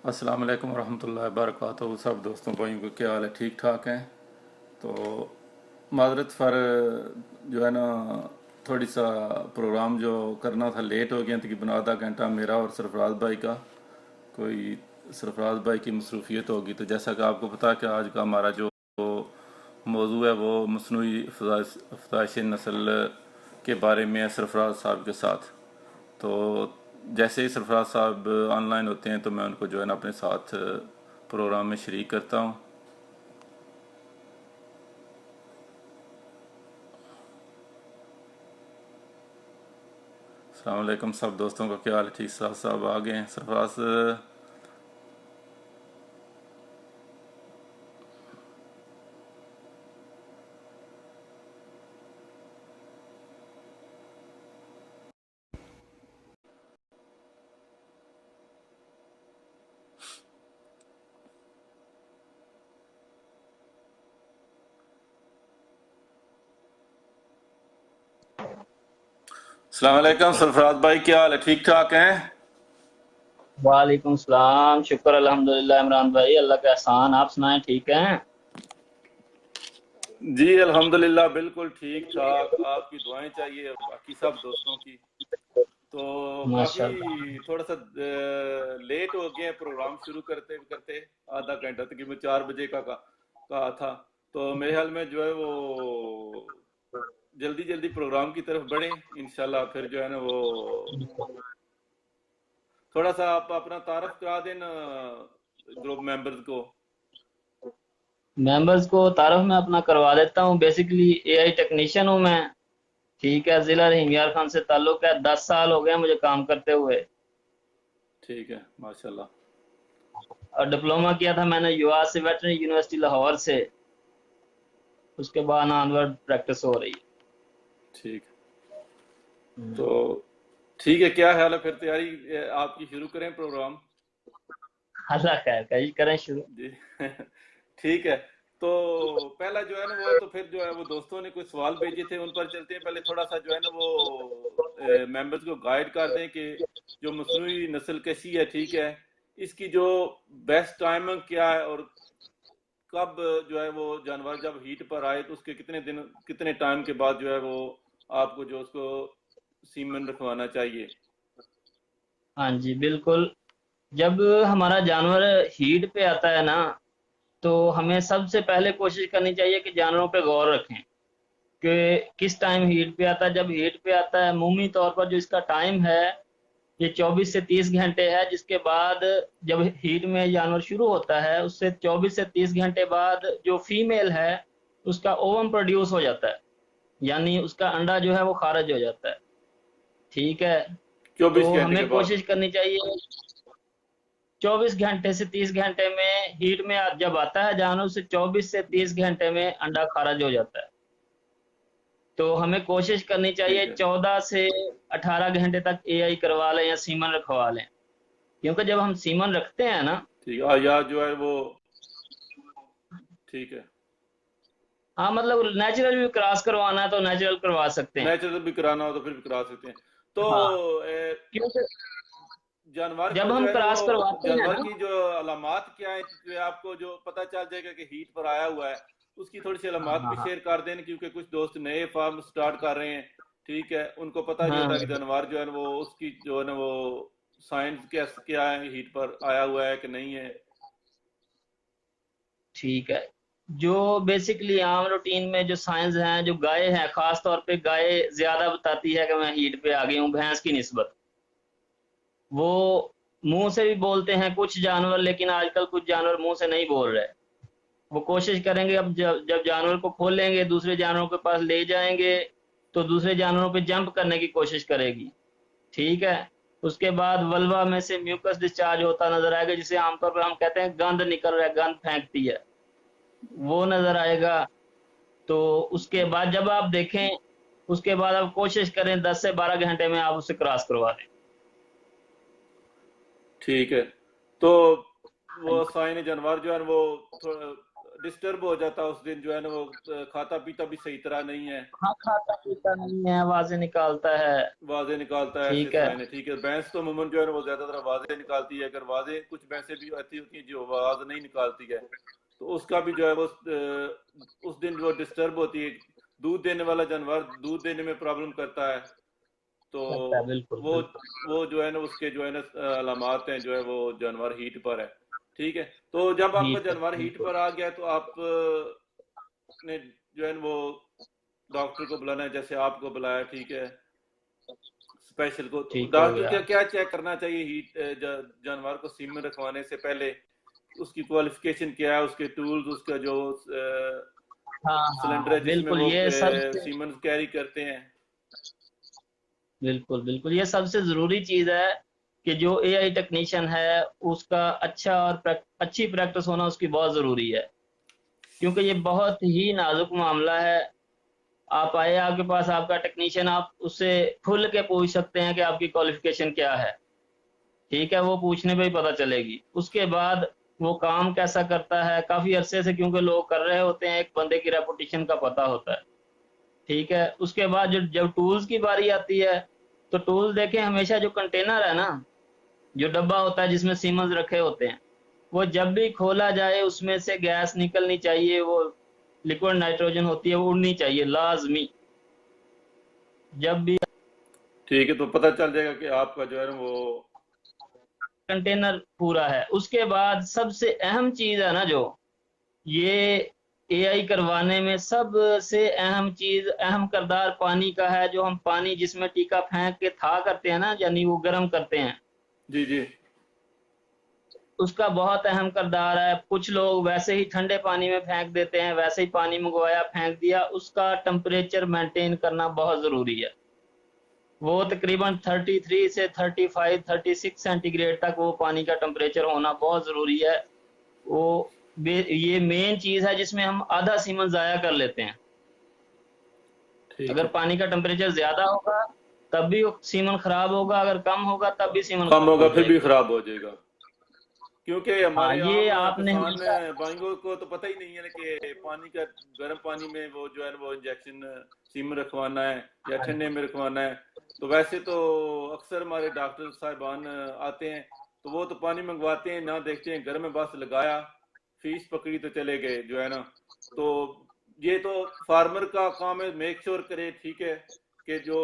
अस्सलाम वालेकुम रहमतुल्लाहि व बरकातहू। सब दोस्तों भाइयों को क्या हाल है? ठीक ठाक हैं? तो माजरत फ़र जो है ना, थोड़ी सा प्रोग्राम जो करना था लेट हो गया, तकरीबन आधा घंटा मेरा और सरफराज भाई का। कोई सरफराज भाई की मसरूफियत होगी। तो जैसा कि आपको पता है कि आज का हमारा जो मौजू है वो मसनूई अफजाइश नस्ल के बारे में है सरफराज साहब के साथ। तो जैसे ही सरफराज साहब ऑनलाइन होते हैं तो मैं उनको जो है ना अपने साथ प्रोग्राम में शरीक करता हूँ। अस्सलाम वालेकुम सब दोस्तों का क्या हाल है? ठीक साहब आ गए हैं सरफराज। अस्सलाम वालेकुम सरफराज भाई, क्या हाल है? ठीक ठाक हैं? वालेकुम सलाम। शुक्र अल्हम्दुलिल्लाह। इमरान भाई, अल्लाह का एहसान। आप सुनाएं, ठीक हैं? जी अल्हम्दुलिल्लाह, बिल्कुल ठीक ठाक। आपकी दुआएं चाहिए और बाकी सब दोस्तों की। तो माशाल्लाह। काफ़ी थोड़ा सा लेट हो गए प्रोग्राम शुरू करते करते। आधा घंटा तकरीबन 4 बजे का कहा था। तो मेरे ख्याल में जो है वो जल्दी जल्दी प्रोग्राम की तरफ बढ़े इंशाल्लाह। फिर जो है ना वो थोड़ा सा आप अपना तारफ करा देना ग्रुप मेंबर्स को। मेंबर्स को तारफ में अपना करवा देता हूँ। बेसिकली एआई टेक्नीशियन हूँ मैं। ठीक है, जिला हिंगियार खान से ताल्लुक है। 10 साल हो गए मुझे काम करते हुए। ठीक है, माशाल्लाह। और डिप्लोमा किया था मैंने युवा से, वेटरनरी यूनिवर्सिटी लाहौर से। उसके बाद ऑनवर्ड प्रैक्टिस हो रही ठीक है। है। तो ठीक है, क्या ख्याल है? फिर तैयारी आपकी शुरू करें प्रोग्राम? अल्लाह खैर कहीं करें शुरू। जी ठीक है। तो पहला जो है ना वो तो फिर जो है वो दोस्तों ने कुछ सवाल भेजे थे, उन पर चलते हैं। पहले थोड़ा सा जो है ना वो मेंबर्स को गाइड कर दें कि जो मसनूई नस्ल कशी है, ठीक है, इसकी जो बेस्ट टाइमिंग क्या है, और कब जो है वो जानवर जब हीट पर आए तो उसके कितने दिन कितने टाइम के बाद जो है वो आपको जो उसको सीमन रखवाना चाहिए। हाँ जी, बिल्कुल। जब हमारा जानवर हीट पे आता है ना, तो हमें सबसे पहले कोशिश करनी चाहिए कि जानवरों पे गौर रखें कि किस टाइम हीट पे आता है। जब हीट पे आता है, अमूमी तौर पर जो इसका टाइम है, ये 24 से 30 घंटे है। जिसके बाद जब हीट में जानवर शुरू होता है, उससे 24 से 30 घंटे बाद जो फीमेल है, उसका ओवम प्रोड्यूस हो जाता है। यानी उसका अंडा जो है वो खारिज हो जाता है। ठीक है। 24 घंटे के हमें बाद? कोशिश करनी चाहिए 24 घंटे से 30 घंटे में, हीट में जब आता है जानवर, से 24 से 30 घंटे में अंडा खारिज हो जाता है। तो हमें कोशिश करनी चाहिए ठीक है। 14 से 18 घंटे तक एआई करवा लें या सीमन रखवा लें। क्योंकि जब हम सीमन रखते हैं ना, ठीक है, या जो है वो ठीक है। हाँ मतलब नेचुरल भी क्रॉस करवाना है तो नेचुरल करवा सकते हैं। नेचुरल भी कराना हो तो फिर भी करा सकते हैं। तो हाँ, ए, क्योंकि जानवर को जब जो हम है ना क्रॉस वो करवाते हैं जानवर ना, की जो अलामात क्या है, जो आपको जो पता चल जाएगा कि हीट पर आया हुआ है, उसकी थोड़ी सी हाँ अलामात भी हाँ शेयर कर देना, क्योंकि कुछ दोस्त नए फार्म स्टार्ट कर रहे हैं। ठीक है, उनको पता नहीं हाँ होता कि हाँ, जानवर जो है ना वो उसकी जो है ना वो साइंस क्या क्या है, हीट पर आया हुआ है कि नहीं है। ठीक है। जो बेसिकली आम रूटीन में जो साइंस हैं, जो गाय हैं, खास तौर पे गाय ज्यादा बताती है कि मैं हीट पे आ गई हूँ भैंस की निस्बत। वो मुंह से भी बोलते हैं कुछ जानवर, लेकिन आजकल कुछ जानवर मुंह से नहीं बोल रहे। वो कोशिश करेंगे, अब जब जब जानवर को खोलेंगे, दूसरे जानवरों के पास ले जाएंगे, तो दूसरे जानवरों पे जंप करने की कोशिश करेगी। ठीक है। उसके बाद वल्वा में से म्यूकस डिस्चार्ज होता नजर आएगा, जिसे आमतौर पर हम कहते हैं गंद निकल रहा है, गंद फेंकती है, वो नजर आएगा। तो उसके बाद जब आप देखें, उसके बाद आप कोशिश करें 10 से 12 घंटे में आप उसे क्रॉस करवा दें। ठीक है। तो वो साइन जानवर जो है वो डिस्टर्ब हो जाता है उस दिन, जो है ना वो खाता पीता भी सही तरह नहीं है, हाँ, खाता पीता नहीं है, आवाजें निकालता है। वाजें निकालता है, ऐसे ठीक है। साइन है। ठीक है, भैंस तो अमूमन जो है ना वो ज्यादातर वाजें निकालती है। अगर वाजें, कुछ भैंसें भी ऐसी होती हैं जो आवाज नहीं निकालती है, तो उसका भी जो है वो उस दिन जो डिस्टर्ब होती है। दूध देने वाला जानवर दूध देने में प्रॉब्लम करता है, तो करता है, बिल्कुल वो बिल्कुल। वो जो है ना उसके जो है ना अलामात हैं, जो है वो जानवर हीट पर है। ठीक है, तो जब आपका हीट, जानवर हीट बिल्कुल। पर आ गया तो आप ने जो है ना वो डॉक्टर को बुलाना है, जैसे आपको बुलाया। ठीक है, स्पेशल को। तो ठीक हो डॉक्टर गया। क्या क्या चेक करना चाहिए हीट जानवर को सीमन रखवाने से पहले? उसकी क्वालिफिकेशन क्या है, उसके टूल्स, उसका जो हाँ हाँ सिलेंडर हाँ, है जिसमें बिल्कुल वो ये सबसे, सीमन कैरी करते हैं। बिल्कुल बिल्कुल ये सबसे जरूरी चीज है कि जो एआई टेक्नीशियन है उसका अच्छा और अच्छी प्रैक्टिस होना उसकी बहुत जरूरी है, क्योंकि ये बहुत ही नाजुक मामला है। आप आए, आपके पास आपका टेक्नीशियन, आप उससे खुल के पूछ सकते हैं कि आपकी क्वालिफिकेशन क्या है। ठीक है, वो पूछने पे ही पता चलेगी। उसके बाद वो काम कैसा करता है, काफी अरसे से क्योंकि लोग कर रहे होते हैं, एक बंदे की रेपुटेशन का पता होता है। ठीक है, उसके बाद जब टूल्स की बारी आती है, तो टूल देखें, हमेशा जो कंटेनर है ना, जो डब्बा होता है जिसमें सीमंस रखे होते हैं, वो जब भी खोला जाए उसमें से गैस निकलनी चाहिए, वो लिक्विड नाइट्रोजन होती है, वो उड़नी चाहिए लाजमी। जब भी ठीक है, तो पता चल जाएगा कि आपका जो है ना वो। कंटेनर पूरा है। उसके बाद सबसे अहम चीज है ना, जो ये एआई करवाने में सबसे अहम चीज, अहम किरदार पानी का है। जो हम पानी जिसमें टीका फेंक के था करते हैं ना, यानी वो गर्म करते हैं, जी जी। उसका बहुत अहम किरदार है। कुछ लोग वैसे ही ठंडे पानी में फेंक देते हैं, वैसे ही पानी मंगवाया फेंक दिया। उसका टेम्परेचर मेंटेन करना बहुत जरूरी है। वो तकरीबन 33 से 35 36 सेंटीग्रेड तक वो पानी का टेम्परेचर होना बहुत जरूरी है। वो ये मेन चीज है जिसमें हम आधा सीमन जाया कर लेते हैं। ठीक अगर है, पानी का टेम्परेचर ज्यादा होगा तब भी वो सीमन खराब होगा, अगर कम होगा तब भी सीमन कम खराब होगा हो फिर भी जाएगी। खराब हो जाएगा। क्योंकि हाँ, हमारे ये आम आपने किसान हमेशा, भाइयों को तो पता ही नहीं है ना कि पानी का, गर्म पानी में वो जो है ना वो इंजेक्शन सीम रखवाना है या हाँ ठंडे में रखवाना है। तो वैसे तो अक्सर हमारे डॉक्टर साहिबान आते हैं, तो वो तो पानी मंगवाते हैं ना, देखते हैं घर में, बस लगाया, फीस पकड़ी तो चले गए, जो है ना। तो ये तो फार्मर का काम है, मेक श्योर करे। ठीक है, कि जो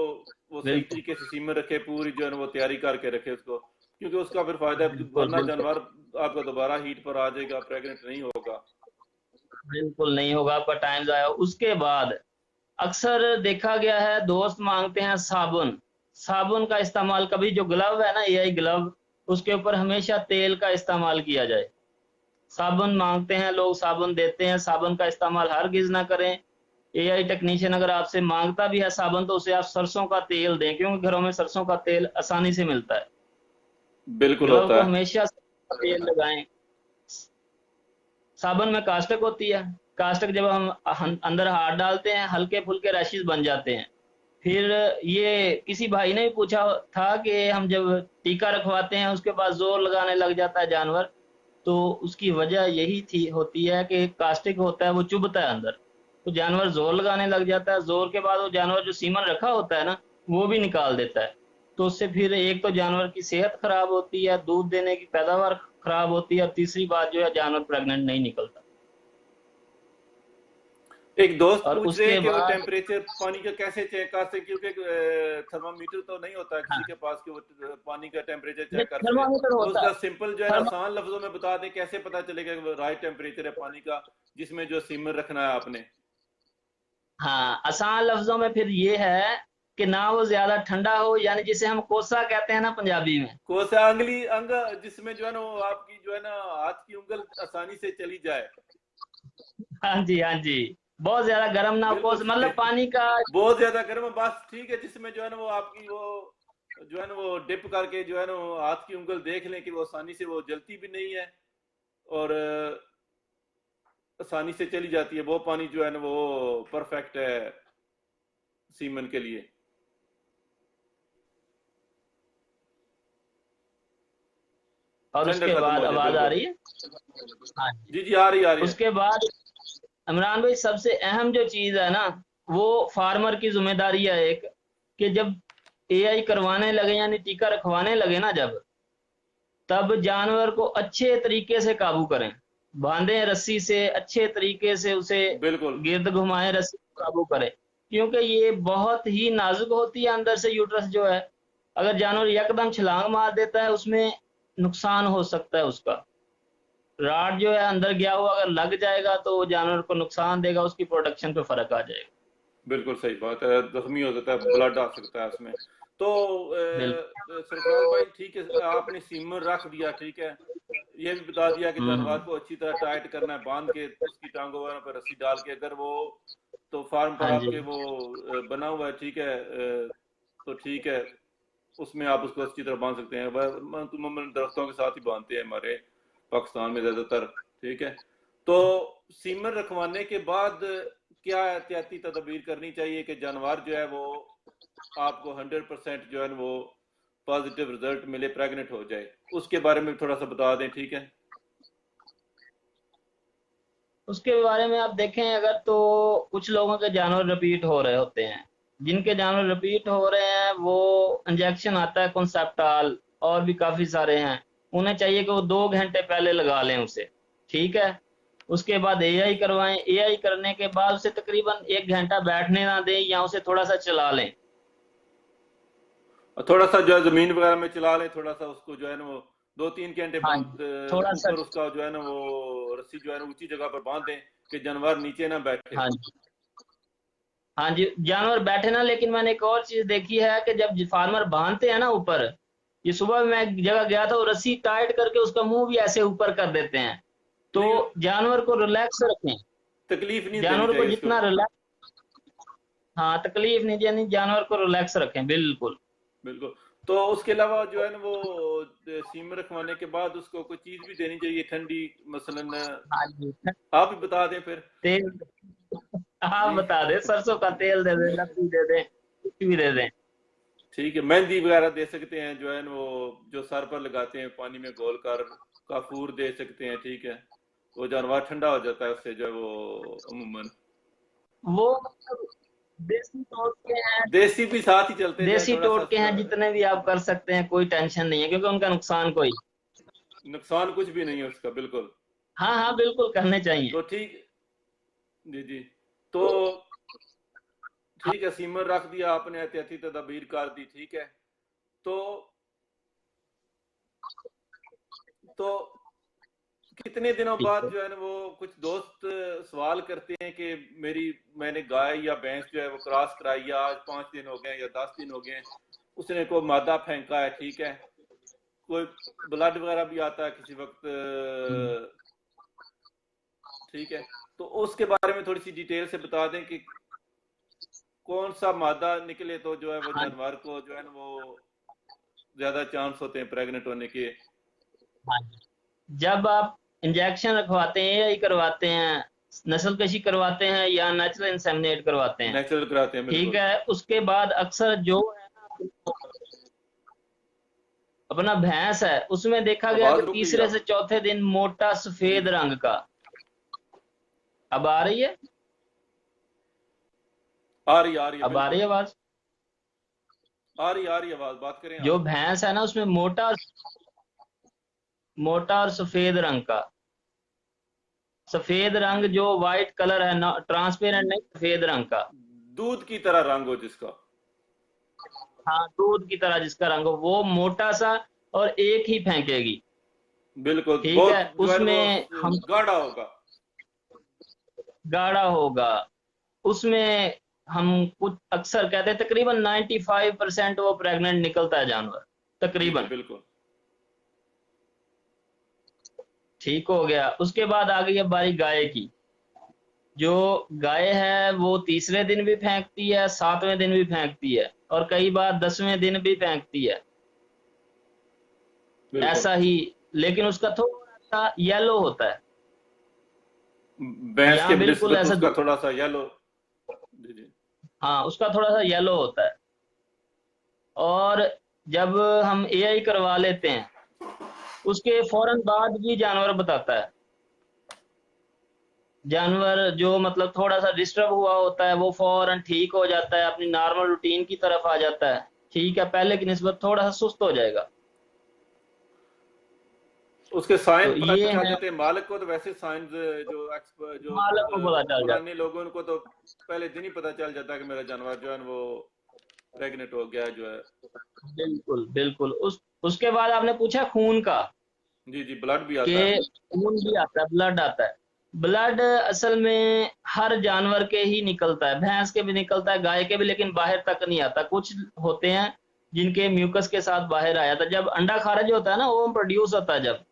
वो सही बिल्कुल तरीके से सीमन रखे, पूरी जो है ना वो तैयारी करके रखे उसको, क्योंकि उसका फिर फायदा है। बिल्कुल वरना बिल्कुल जानवर आपका दोबारा हीट पर आ जाएगा, प्रेग्नेंट नहीं होगा। बिल्कुल नहीं होगा, आपका टाइम जाया। उसके बाद अक्सर देखा गया है दोस्त मांगते हैं साबुन। साबुन का इस्तेमाल, कभी जो ग्लव है ना, एआई ग्लव, उसके ऊपर हमेशा तेल का इस्तेमाल किया जाए। साबुन मांगते हैं लोग, साबुन देते हैं, साबुन का इस्तेमाल हरगिज ना करें। एआई टेक्नीशियन अगर आपसे मांगता भी है साबुन, तो उसे आप सरसों का तेल दें, क्योंकि घरों में सरसों का तेल आसानी से मिलता है। बिल्कुल ग्लव होता को है। हमेशा सरसों का तेल लगाएं। साबुन में कास्टक होती है, कास्टक जब हम अंदर हाथ डालते हैं, हल्के फुल्के रैशेज बन जाते हैं। फिर ये किसी भाई ने भी पूछा था कि हम जब टीका रखवाते हैं उसके बाद जोर लगाने लग जाता है जानवर, तो उसकी वजह यही थी होती है कि कास्टिक होता है वो चुभता है अंदर, तो जानवर जोर लगाने लग जाता है। जोर के बाद वो जानवर जो सीमन रखा होता है ना, वो भी निकाल देता है। तो उससे फिर एक तो जानवर की सेहत खराब होती है, दूध देने की पैदावार खराब होती है, और तीसरी बात जो है जानवर प्रेग्नेंट नहीं निकलता। एक दोस्त और पूछ रहे हैं उसके कि वो बाद, टेम्परेचर पानी का कैसे चेक कर सके, क्योंकि थर्मामीटर तो नहीं होता किसी हाँ, के पास कि वो पानी का टेम्परेचर ये चेक कर सके। थर्मामीटर तो होता उसका है। सिंपल जो है ना थर्मा आसान लफ्जों में बता दें, कैसे पता चलेगा कि वो राइट टेम्परेचर है पानी का जिसमें जो सीमन रखना है आपने? हाँ, आसान लफ्जों में फिर ये है कि ना वो ज्यादा ठंडा हो, यानी जिसे हम कोसा कहते हैं ना पंजाबी में। कौन सा अंगली अंग, जिसमें जो है ना वो आपकी जो है ना हाथ की उंगल आसानी से चली जाए। हाँ जी, हाँ जी। बहुत ज्यादा गर्म ना हो, बिल्कुल मतलब सही। पानी का। बहुत ज्यादा गर्म, बस ठीक है, जिसमें जो है ना वो आपकी वो जो है ना वो डिप करके जो है ना वो हाथ की उंगल देख लें कि वो आसानी से वो जलती भी नहीं है, और आसानी से चली जाती है, वो पानी जो है ना वो परफेक्ट है सीमन के लिए। और ठंडा उसके खत्म बाद हो जाए, आवाज आ बिल्कुल। रही है। हाँ जी। जी जी, आ रही, आ रही है। उसके बाद इमरान भाई सबसे अहम जो चीज है ना, वो फार्मर की जिम्मेदारी है एक, कि जब एआई करवाने लगे यानी टीका रखवाने लगे ना जब, तब जानवर को अच्छे तरीके से काबू करें, बांधें रस्सी से अच्छे तरीके से उसे, बिल्कुल गिर्द घुमाएं रस्सी को काबू करें, क्योंकि ये बहुत ही नाजुक होती है अंदर से यूट्रस जो है। अगर जानवर यकदम छलांग मार देता है उसमें नुकसान हो सकता है उसका। राड जो है अंदर गया हुआ अगर लग जाएगा तो वो जानवर को नुकसान देगा, उसकी प्रोडक्शन पे फर्क आ जाएगा। बिल्कुल सही बात है, जख्मी हो जाता है, ब्लड आ सकता है उसमें। तो बिल्कुल। सरफराज भाई ठीक है, आपने सीमर रख दिया, ठीक है, ये भी बता दिया कि जानवर हम्म। को अच्छी तरह टाइट करना है, बांध के उसकी टांगों वगैरह पर रस्सी डाल के, अगर वो तो फार्म पर हाँ जी। आपके वो बना हुआ है, ठीक है, तो ठीक है, उसमें आप उसको अच्छी तरह बांध सकते हैं। वह तो अमूमन दरख्तों के साथ ही बांधते हैं हमारे पाकिस्तान में ज्यादातर, ठीक है। तो सीमन रखवाने के बाद क्या एहतियाती तदबीर करनी चाहिए कि जानवर जो है वो आपको 100% जो है वो पॉजिटिव रिजल्ट मिले, प्रेग्नेंट हो जाए, उसके बारे में थोड़ा सा बता दें, ठीक है। उसके बारे में आप देखें अगर, तो कुछ लोगों के जानवर रिपीट हो रहे होते हैं, जिनके जानवर रिपीट हो रहे हैं वो इंजेक्शन आता है कॉन्सेप्टाल, और भी काफी सारे हैं, उन्हें चाहिए कि वो 2 घंटे पहले लगा लें उसे, ठीक है। उसके बाद एआई करवाएं, एआई करने के बाद उसे तकरीबन 1 घंटा बैठने ना दें या उसे थोड़ा सा चला लें। और थोड़ा सा जो है जमीन वगैरह में चला लें, थोड़ा सा उसको जो है ना वो 2-3 घंटे हाँ जी। बांध, थोड़ा सा। ऊपर उसका जो है ना वो रस्सी जो है ना ऊंची जगह पर बांध दें कि जानवर नीचे ना बैठे। हाँ जी। हाँ जी, जानवर बैठे ना, लेकिन मैंने एक और चीज देखी है कि जब फार्मर बांधते हैं ना ऊपर, ये सुबह मैं एक जगह गया था, वो रस्सी टाइट करके उसका मुंह भी ऐसे ऊपर कर देते हैं। तो नहीं, जानवर को रिलैक्स रखें, तकलीफ नहीं देनी जानवर को चाहिए इसको। जितना रिलैक्स, हाँ तकलीफ नहीं यानी जानवर को रिलैक्स रखें बिल्कुल। बिल्कुल। तो उसके अलावा जो है ना वो सीम रखवाने के बाद उसको कोई चीज भी देनी चाहिए ठंडी, मसलन हाँ जी। आप ही बता दें फिर। तेल। हाँ जी बता दे, सरसों का तेल दे दे, लस्सी दे दे, कुछ भी दे दे। ठीक है, मेहंदी वगैरह दे सकते हैं, जो है ना वो जो सर पर लगाते हैं पानी में घोल कर, काफूर दे सकते हैं, ठीक है, वो जानवर ठंडा हो जाता है उससे जो है वो अमूमन। वो मतलब देसी टोटके हैं, देसी भी साथ ही चलते जाए देसी थोड़ा सा, टोटके हैं जितने भी आप कर सकते हैं, कोई टेंशन नहीं है, क्योंकि उनका नुकसान कोई। नुकसान कुछ भी नहीं है उसका, बिल्कुल। हाँ हाँ बिल्कुल करने चाहिए। तो ठीक, जी जी, तो ठीक है, सीमर रख दिया आपने, एहतियाती तदबीर कर दी, ठीक है। तो तो कितने दिनों ठीक बाद है। जो है ना वो कुछ दोस्त सवाल करते हैं कि मेरी मैंने गाय या भैंस जो है वो क्रॉस कराई, या आज 5 दिन हो गए या 10 दिन हो गए, उसने कोई मादा फेंका है, ठीक है, कोई ब्लड वगैरह भी आता है किसी वक्त, हम्म। ठीक है, तो उसके बारे में थोड़ी सी डिटेल से बता दें कि कौन सा मादा निकले तो जो है वो हाँ जानवर को जो है ना वो ज्यादा चांस होते हैं प्रेग्नेंट होने के। हाँ। जब आप इंजेक्शन रखवाते हैं या करवाते हैं, नस्ल कशी करवाते हैं या नेचुरल इंसेमिनेट करवाते हैं, नेचुरल कराते हैं, ठीक बिल्कुल। है, उसके बाद अक्सर जो है ना, अपना भैंस है उसमें देखा गया कि आवाज रुक गई तीसरे से आप। चौथे दिन मोटा जी सफेद जी, रंग का। अब आ रही है? आ रही है, अब आ रही बिल्कुल है आवाज? आ रही आवाज, बात करें जो आप। भैंस है ना उसमें मोटा, मोटा और सफेद रंग का, सफेद रंग जी, जो व्हाइट कलर है ना, ट्रांसपेरेंट नहीं, सफेद रंग का। दूध की तरह रंग हो जिसका। हाँ दूध की तरह जिसका रंग हो, वो मोटा सा, और एक ही फेंकेगी, बिल्कुल, ठीक है। बहुत जो है वो उसमें हम, गाढ़ा होगा। गाढ़ा होगा, उसमें हम कुछ अक्सर कहते हैं तकरीबन 95% वो प्रेग्नेंट निकलता है जानवर, जी जी, तकरीबन। बिल्कुल। ठीक हो गया। उसके बाद आ गई है बारी गाय की। जो गाय है वो तीसरे दिन भी फेंकती है, 7वें दिन भी फेंकती है, और कई बार 10वें दिन भी फेंकती है, बिल्कुल, ऐसा ही। लेकिन उसका थोड़ा सा येलो होता है, भैंस के यहाँ बिल्कुल निस्बत ऐसा उसका थोड़ा सा येलो। जी जी, हाँ उसका थोड़ा सा येलो होता है। और जब हम एआई करवा लेते हैं उसके फौरन बाद भी जानवर बताता है, जानवर जो मतलब थोड़ा सा डिस्टर्ब हुआ होता है वो फौरन ठीक हो जाता है, अपनी नॉर्मल रूटीन की तरफ आ जाता है। ठीक है, पहले की निस्बत थोड़ा सा सुस्त हो जाएगा। उसके साइन तो पता ये चल है, जाते हैं मालिक को, तो वैसे साइंस जो एक्सपर्ट जो मालक को पता चल पुराने जाता लोगों को तो पहले दिन ही पता चल जाता है कि मेरा जानवर जो है वो प्रेग्नेंट हो गया जो है। है। बिल्कुल बिल्कुल। उसके बाद आपने पूछा खून का, जी जी, ब्लड भी आता है। कि खून भी आता है, ब्लड आता है। ब्लड असल में हर जानवर के ही निकलता है, भैंस के भी निकलता है, गाय के भी, लेकिन बाहर तक नहीं आता। कुछ होते हैं जिनके म्यूकस के साथ बाहर आया था, जब अंडा खारिज होता है ना, वो प्रोड्यूस होता है जब,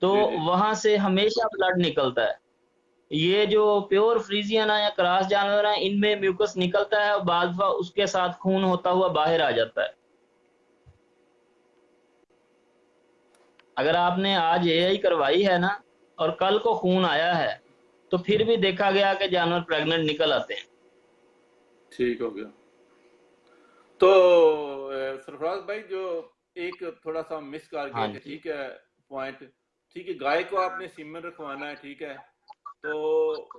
तो जी जी। वहां से हमेशा ब्लड निकलता है। ये जो प्योर फ्रीजियन है या क्रॉस जानवर है, इनमें म्यूकस निकलता है और बाद में उसके साथ खून होता हुआ बाहर आ जाता है। अगर आपने आज एआई करवाई है ना, और कल को खून आया है, तो फिर भी देखा गया कि जानवर प्रेग्नेंट निकल आते हैं। ठीक हो गया। तो सरफराज भाई, जो एक थोड़ा सा मिस कर हाँ गए थे, जी। ठीक है, पॉइंट। ठीक है, गाय को आपने सीमन रखवाना है, ठीक है। तो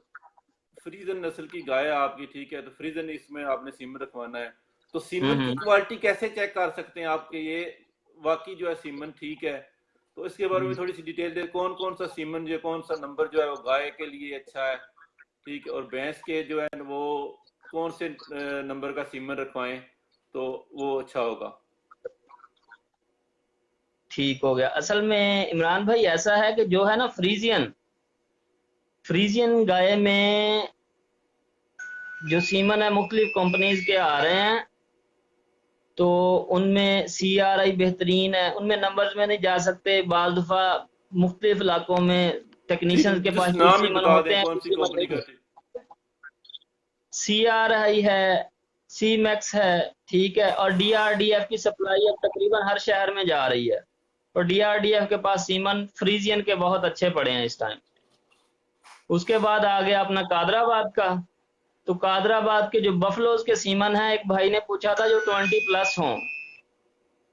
फ्रीजन नस्ल की गाय है आपकी, ठीक है, तो फ्रीजन इसमें आपने सीमन रखवाना है। तो सीमन की हम्म। क्वालिटी कैसे चेक कर सकते हैं आपके, ये वाकई जो है सीमन ठीक है? तो इसके बारे में हम्म। थोड़ी सी डिटेल दे, कौन कौन सा सीमन जो कौन सा नंबर जो है वो गाय के लिए अच्छा है, ठीक है, और भैंस के जो है वो कौन से नंबर का सीमन रखवाएं तो वो अच्छा होगा? ठीक हो गया। असल में इमरान भाई ऐसा है कि जो है ना, फ्रीजियन फ्रीजियन गाय में जो सीमन है मुख्तलिफ कंपनीज के आ रहे हैं, तो उनमें CRI बेहतरीन है, उनमें नंबर्स में नहीं जा सकते। बाल दफा मुख्तलिफ इलाकों में ठीक टेक्नीशियंस है, के पास जस्ट कुछ नाम ही सीमन बता होते दें हैं, कौन कुछ सी सीमन कंपनी नहीं का, होते। ठीक। CRI है, C-Max है, ठीक है, और DRDF की सप्लाई अब तकरीबन हर शहर में जा रही है। और DRDF के पास सीमन फ्रीजियन के बहुत अच्छे पड़े हैं इस टाइम। उसके बाद आ गया अपना कादराबाद का। तो कादराबाद के जो बफलोज के सीमन हैं, एक भाई ने पूछा था जो 20+ हों,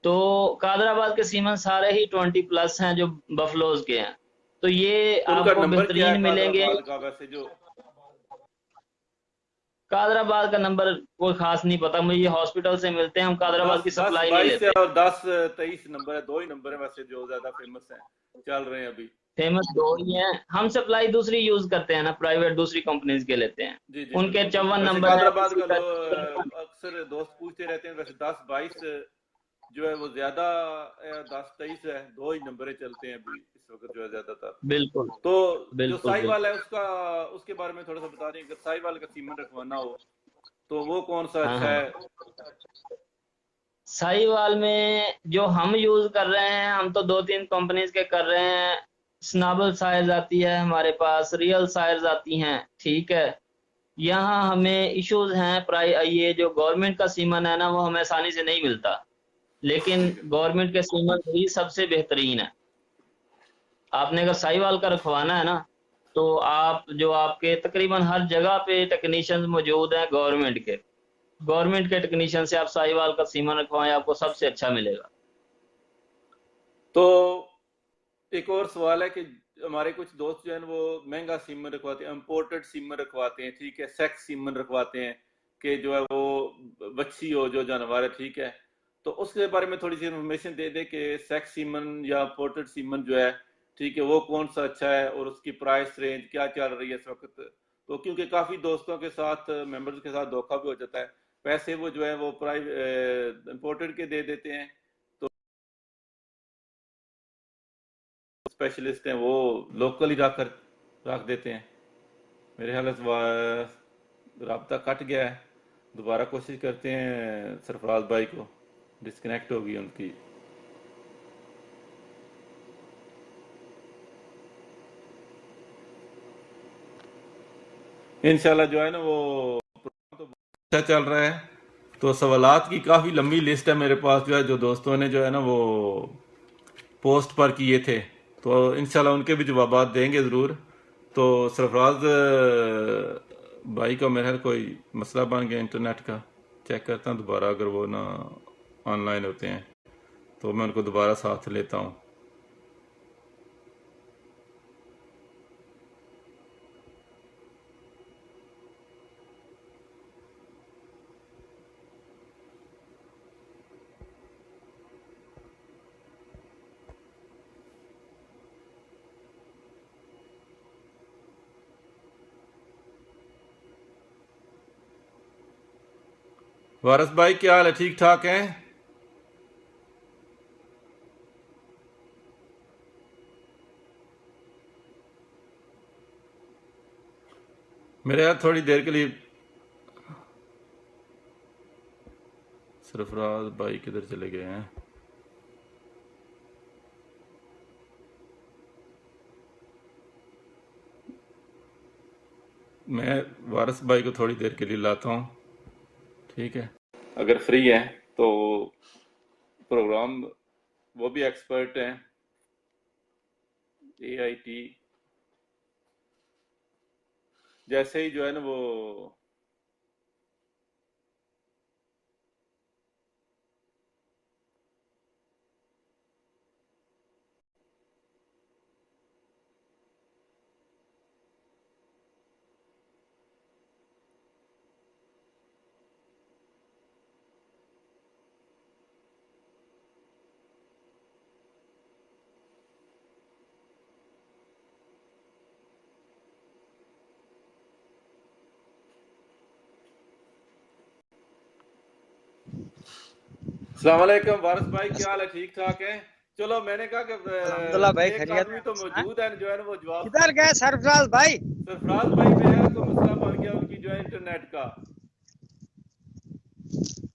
तो कादराबाद के सीमन सारे ही 20+ हैं जो बफलोज के हैं। तो ये तो उनका आपको नंबर क्या है बेहतरीन मिलेंगे। कादराबाद का वैसे जो? कादराबाद का नंबर कोई खास नहीं पता मुझे, हॉस्पिटल से मिलते हैं, हम कादराबाद दस की दस सप्लाई नहीं बाईस है लेते। और 10 23 नंबर है, दो ही नंबर है वैसे जो ज्यादा फेमस हैं, चल रहे हैं अभी। फेमस दो ही हैं, हम सप्लाई दूसरी यूज करते हैं ना, प्राइवेट दूसरी कंपनीज के लेते हैं। जी जी, उनके बिल्कुल 54 बिल्कुल। वैसे नंबर है, कादराबाद किसी का का लोग अक्सर दोस्त पूछते रहते हैं, वैसे 10 22 जो है वो ज्यादा, 10 23 है, दो ही नंबर चलते हैं अभी इस वक्त जो है ज्यादातर। बिल्कुल तो जो बिल्कुल साहिवाल बिल्कुल। है उसका, उसके बारे में थोड़ा सा बता दें, अगर साहिवाल का सीमन रखवाना हो तो वो कौन सा हाँ अच्छा हाँ। है? साहिवाल में जो हम यूज कर रहे हैं, हम तो 2 3 कंपनीज के कर रहे हैं। स्नाबल सायर्स आती है हमारे पास, रियल सायर्स आती हैं, ठीक है। यहाँ हमें इश्यूज हैं, प्राइ ये जो गवर्नमेंट का सीमन है ना, वो हमें आसानी से नहीं मिलता। लेकिन ठीक है। गवर्नमेंट के सीमन ही सबसे बेहतरीन है। आपने अगर साहिवाल का रखवाना है ना, तो आप जो आपके तकरीबन हर जगह पे टेक्नीशियंस मौजूद हैं गवर्नमेंट के टेक्नीशियन से आप साहिवाल का सीमन रखवाएं, आपको सबसे अच्छा मिलेगा। तो एक और सवाल है कि हमारे कुछ दोस्त जो है वो महंगा सीमन रखवाते हैं, इम्पोर्टेड सीमन रखवाते हैं, ठीक है, सेक्स सीमन रखवाते हैं कि जो है वो बच्ची हो जो जानवर है, ठीक है। तो उसके बारे में थोड़ी सी इन्फॉर्मेशन दे दे कि सेक्स सीमन या इम्पोर्टेड सीमन जो है, ठीक है, वो कौन सा अच्छा है और उसकी प्राइस रेंज क्या चल रही है इस वक्त। तो क्योंकि काफी दोस्तों के साथ, मेंबर्स के साथ धोखा भी हो जाता है, पैसे वो जो है वो प्राइस इम्पोर्टेड के दे देते हैं, तो स्पेशलिस्ट हैं वो लोकल ही रख देते हैं। मेरे ख्याल से राब्ता कट गया है, दोबारा कोशिश करते हैं सरफराज भाई को, डिस्कनेक्ट होगी उनकी। इंशाल्लाह जो है ना वो तो अच्छा चल रहा है। तो सवालात की काफ़ी लंबी लिस्ट है मेरे पास, जो है जो दोस्तों ने जो है ना वो पोस्ट पर किए थे, तो इंशाल्लाह उनके भी जवाब देंगे ज़रूर। तो सरफराज भाई का मेरा कोई मसला बन गया इंटरनेट का, चेक करता हूँ दोबारा, अगर वो ना ऑनलाइन होते हैं तो मैं उनको दोबारा साथ लेता हूँ। वारिस भाई क्या हाल है, ठीक ठाक हैं? मेरे यार थोड़ी देर के लिए सरफराज भाई किधर चले गए हैं? मैं वारिस भाई को थोड़ी देर के लिए लाता हूँ, ठीक है? अगर फ्री है तो प्रोग्राम, वो भी एक्सपर्ट हैं AIT, जैसे ही जो है ना वो अस्सलाम वालेकुम वारिस भाई, क्या हाल है, ठीक ठाक है? चलो मैंने कहा कि अल्हम्दुलिल्लाह भाई एक खैरियत आदमी है। तो मौजूद है जो है ना वो जवाब। किधर गए सरफराज भाई? सरफराज भाई मेरे यहाँ को मसला बन गया उनकी जो है इंटरनेट का,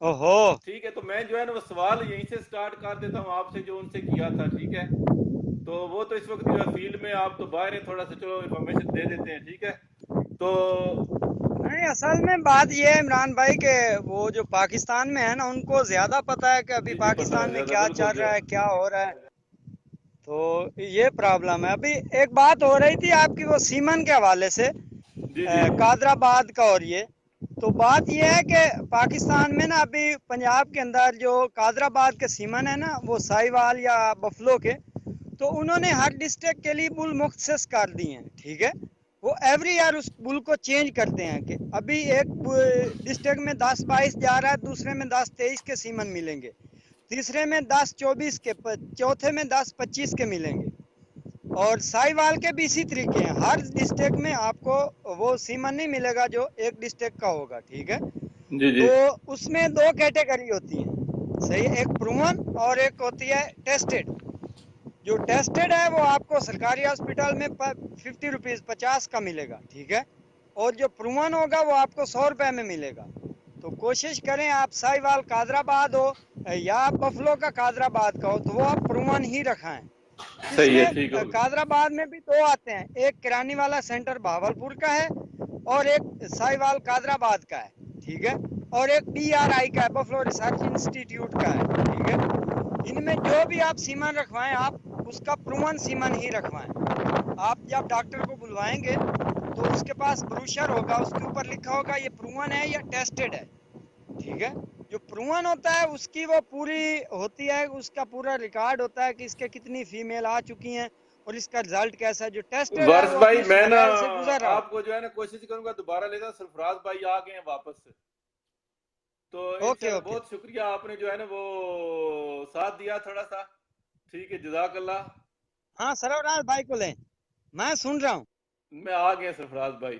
ओहो, ठीक है? तो मैं जो है ना वो सवाल यहीं से स्टार्ट कर देता हूँ आपसे जो उनसे किया था, ठीक है? तो वो तो इस वक्त जो है फील्ड में, आप तो बाहर हैं, थोड़ा सा चलो इंफॉर्मेशन दे देते हैं, ठीक है? तो नहीं असल में बात ये है इमरान भाई के वो जो पाकिस्तान में है ना उनको ज्यादा पता है कि अभी जी जी, पता है पाकिस्तान में ज्यादा, क्या बिल्कुल चल जो रहा है क्या हो रहा है। तो ये प्रॉब्लम है। अभी एक बात हो रही थी आपकी वो सीमन के हवाले से, जी जी कादराबाद का। और ये तो बात ये है कि पाकिस्तान में ना अभी पंजाब के अंदर जो कादराबाद के सीमन है ना वो साहिवाल या बफलो के, तो उन्होंने हर डिस्ट्रिक्ट के लिए बुल मुख्तस कर दिए हैं, ठीक है? वो एवरी ईयर उस बुल को चेंज करते हैं कि अभी एक डिस्ट्रिक्ट में 10-22 जा रहा है, दूसरे में 10-23 के सीमन मिलेंगे, तीसरे में 10-24 के, चौथे में 10-25 के मिलेंगे। और साहिवाल के भी इसी तरीके हैं, हर डिस्ट्रिक्ट में आपको वो सीमन नहीं मिलेगा जो एक डिस्ट्रिक्ट का होगा, ठीक है? जी जी तो उसमें दो कैटेगरी होती है, सही, एक प्रूवन और एक होती है टेस्टेड। जो टेस्टेड है वो आपको सरकारी हॉस्पिटल में 50 रुपीज 50 का मिलेगा, ठीक है? और जो प्रूवन होगा वो आपको 100 रुपए में मिलेगा। तो कोशिश करें आप साहिवाल कादराबाद हो या आप बफलो का कादराबाद का हो तो वो आप प्रूवन ही रखाएं। सही है, इसमें ठीक हो गया। कादराबाद में भी दो आते हैं, एक किरानी वाला सेंटर भावलपुर का है और एक साहिवाल कादराबाद का है, ठीक है? और एक BRI का है, बफलो रिसर्च इंस्टीट्यूट का है, ठीक है? इनमें जो भी आप सीमन रखवाएं आप उसका प्रूवन सीमन ही रखवाएं। आप जब डॉक्टर को बुलवाएंगे तो उसके पास ब्रोशर होगा, उसके ऊपर लिखा होगा ये प्रूवन है या टेस्टेड है, ठीक है? जो प्रूवन होता है उसकी वो पूरी होती है, उसका पूरा रिकॉर्ड होता है कि इसके कितनी फीमेल आ चुकी हैं और इसका रिजल्ट कैसा है। जो टेस्टेड है वारिस वो भाई अपनी मैं ना ट्रायल से गुजर रहा आपको जो है ना कोशिश करूंगा दोबारा लेना, सरफराज भाई आ गए हैं वापस। तो हो। ओके इंशाल्लाह ओके। बहुत शुक्रिया, आपने जो है ना वो साथ दिया थोड़ा सा, ठीक है? जजाकल्ला। हाँ सरवराज भाई को लें, मैं सुन रहा हूँ। मैं आ गया सरफराज भाई।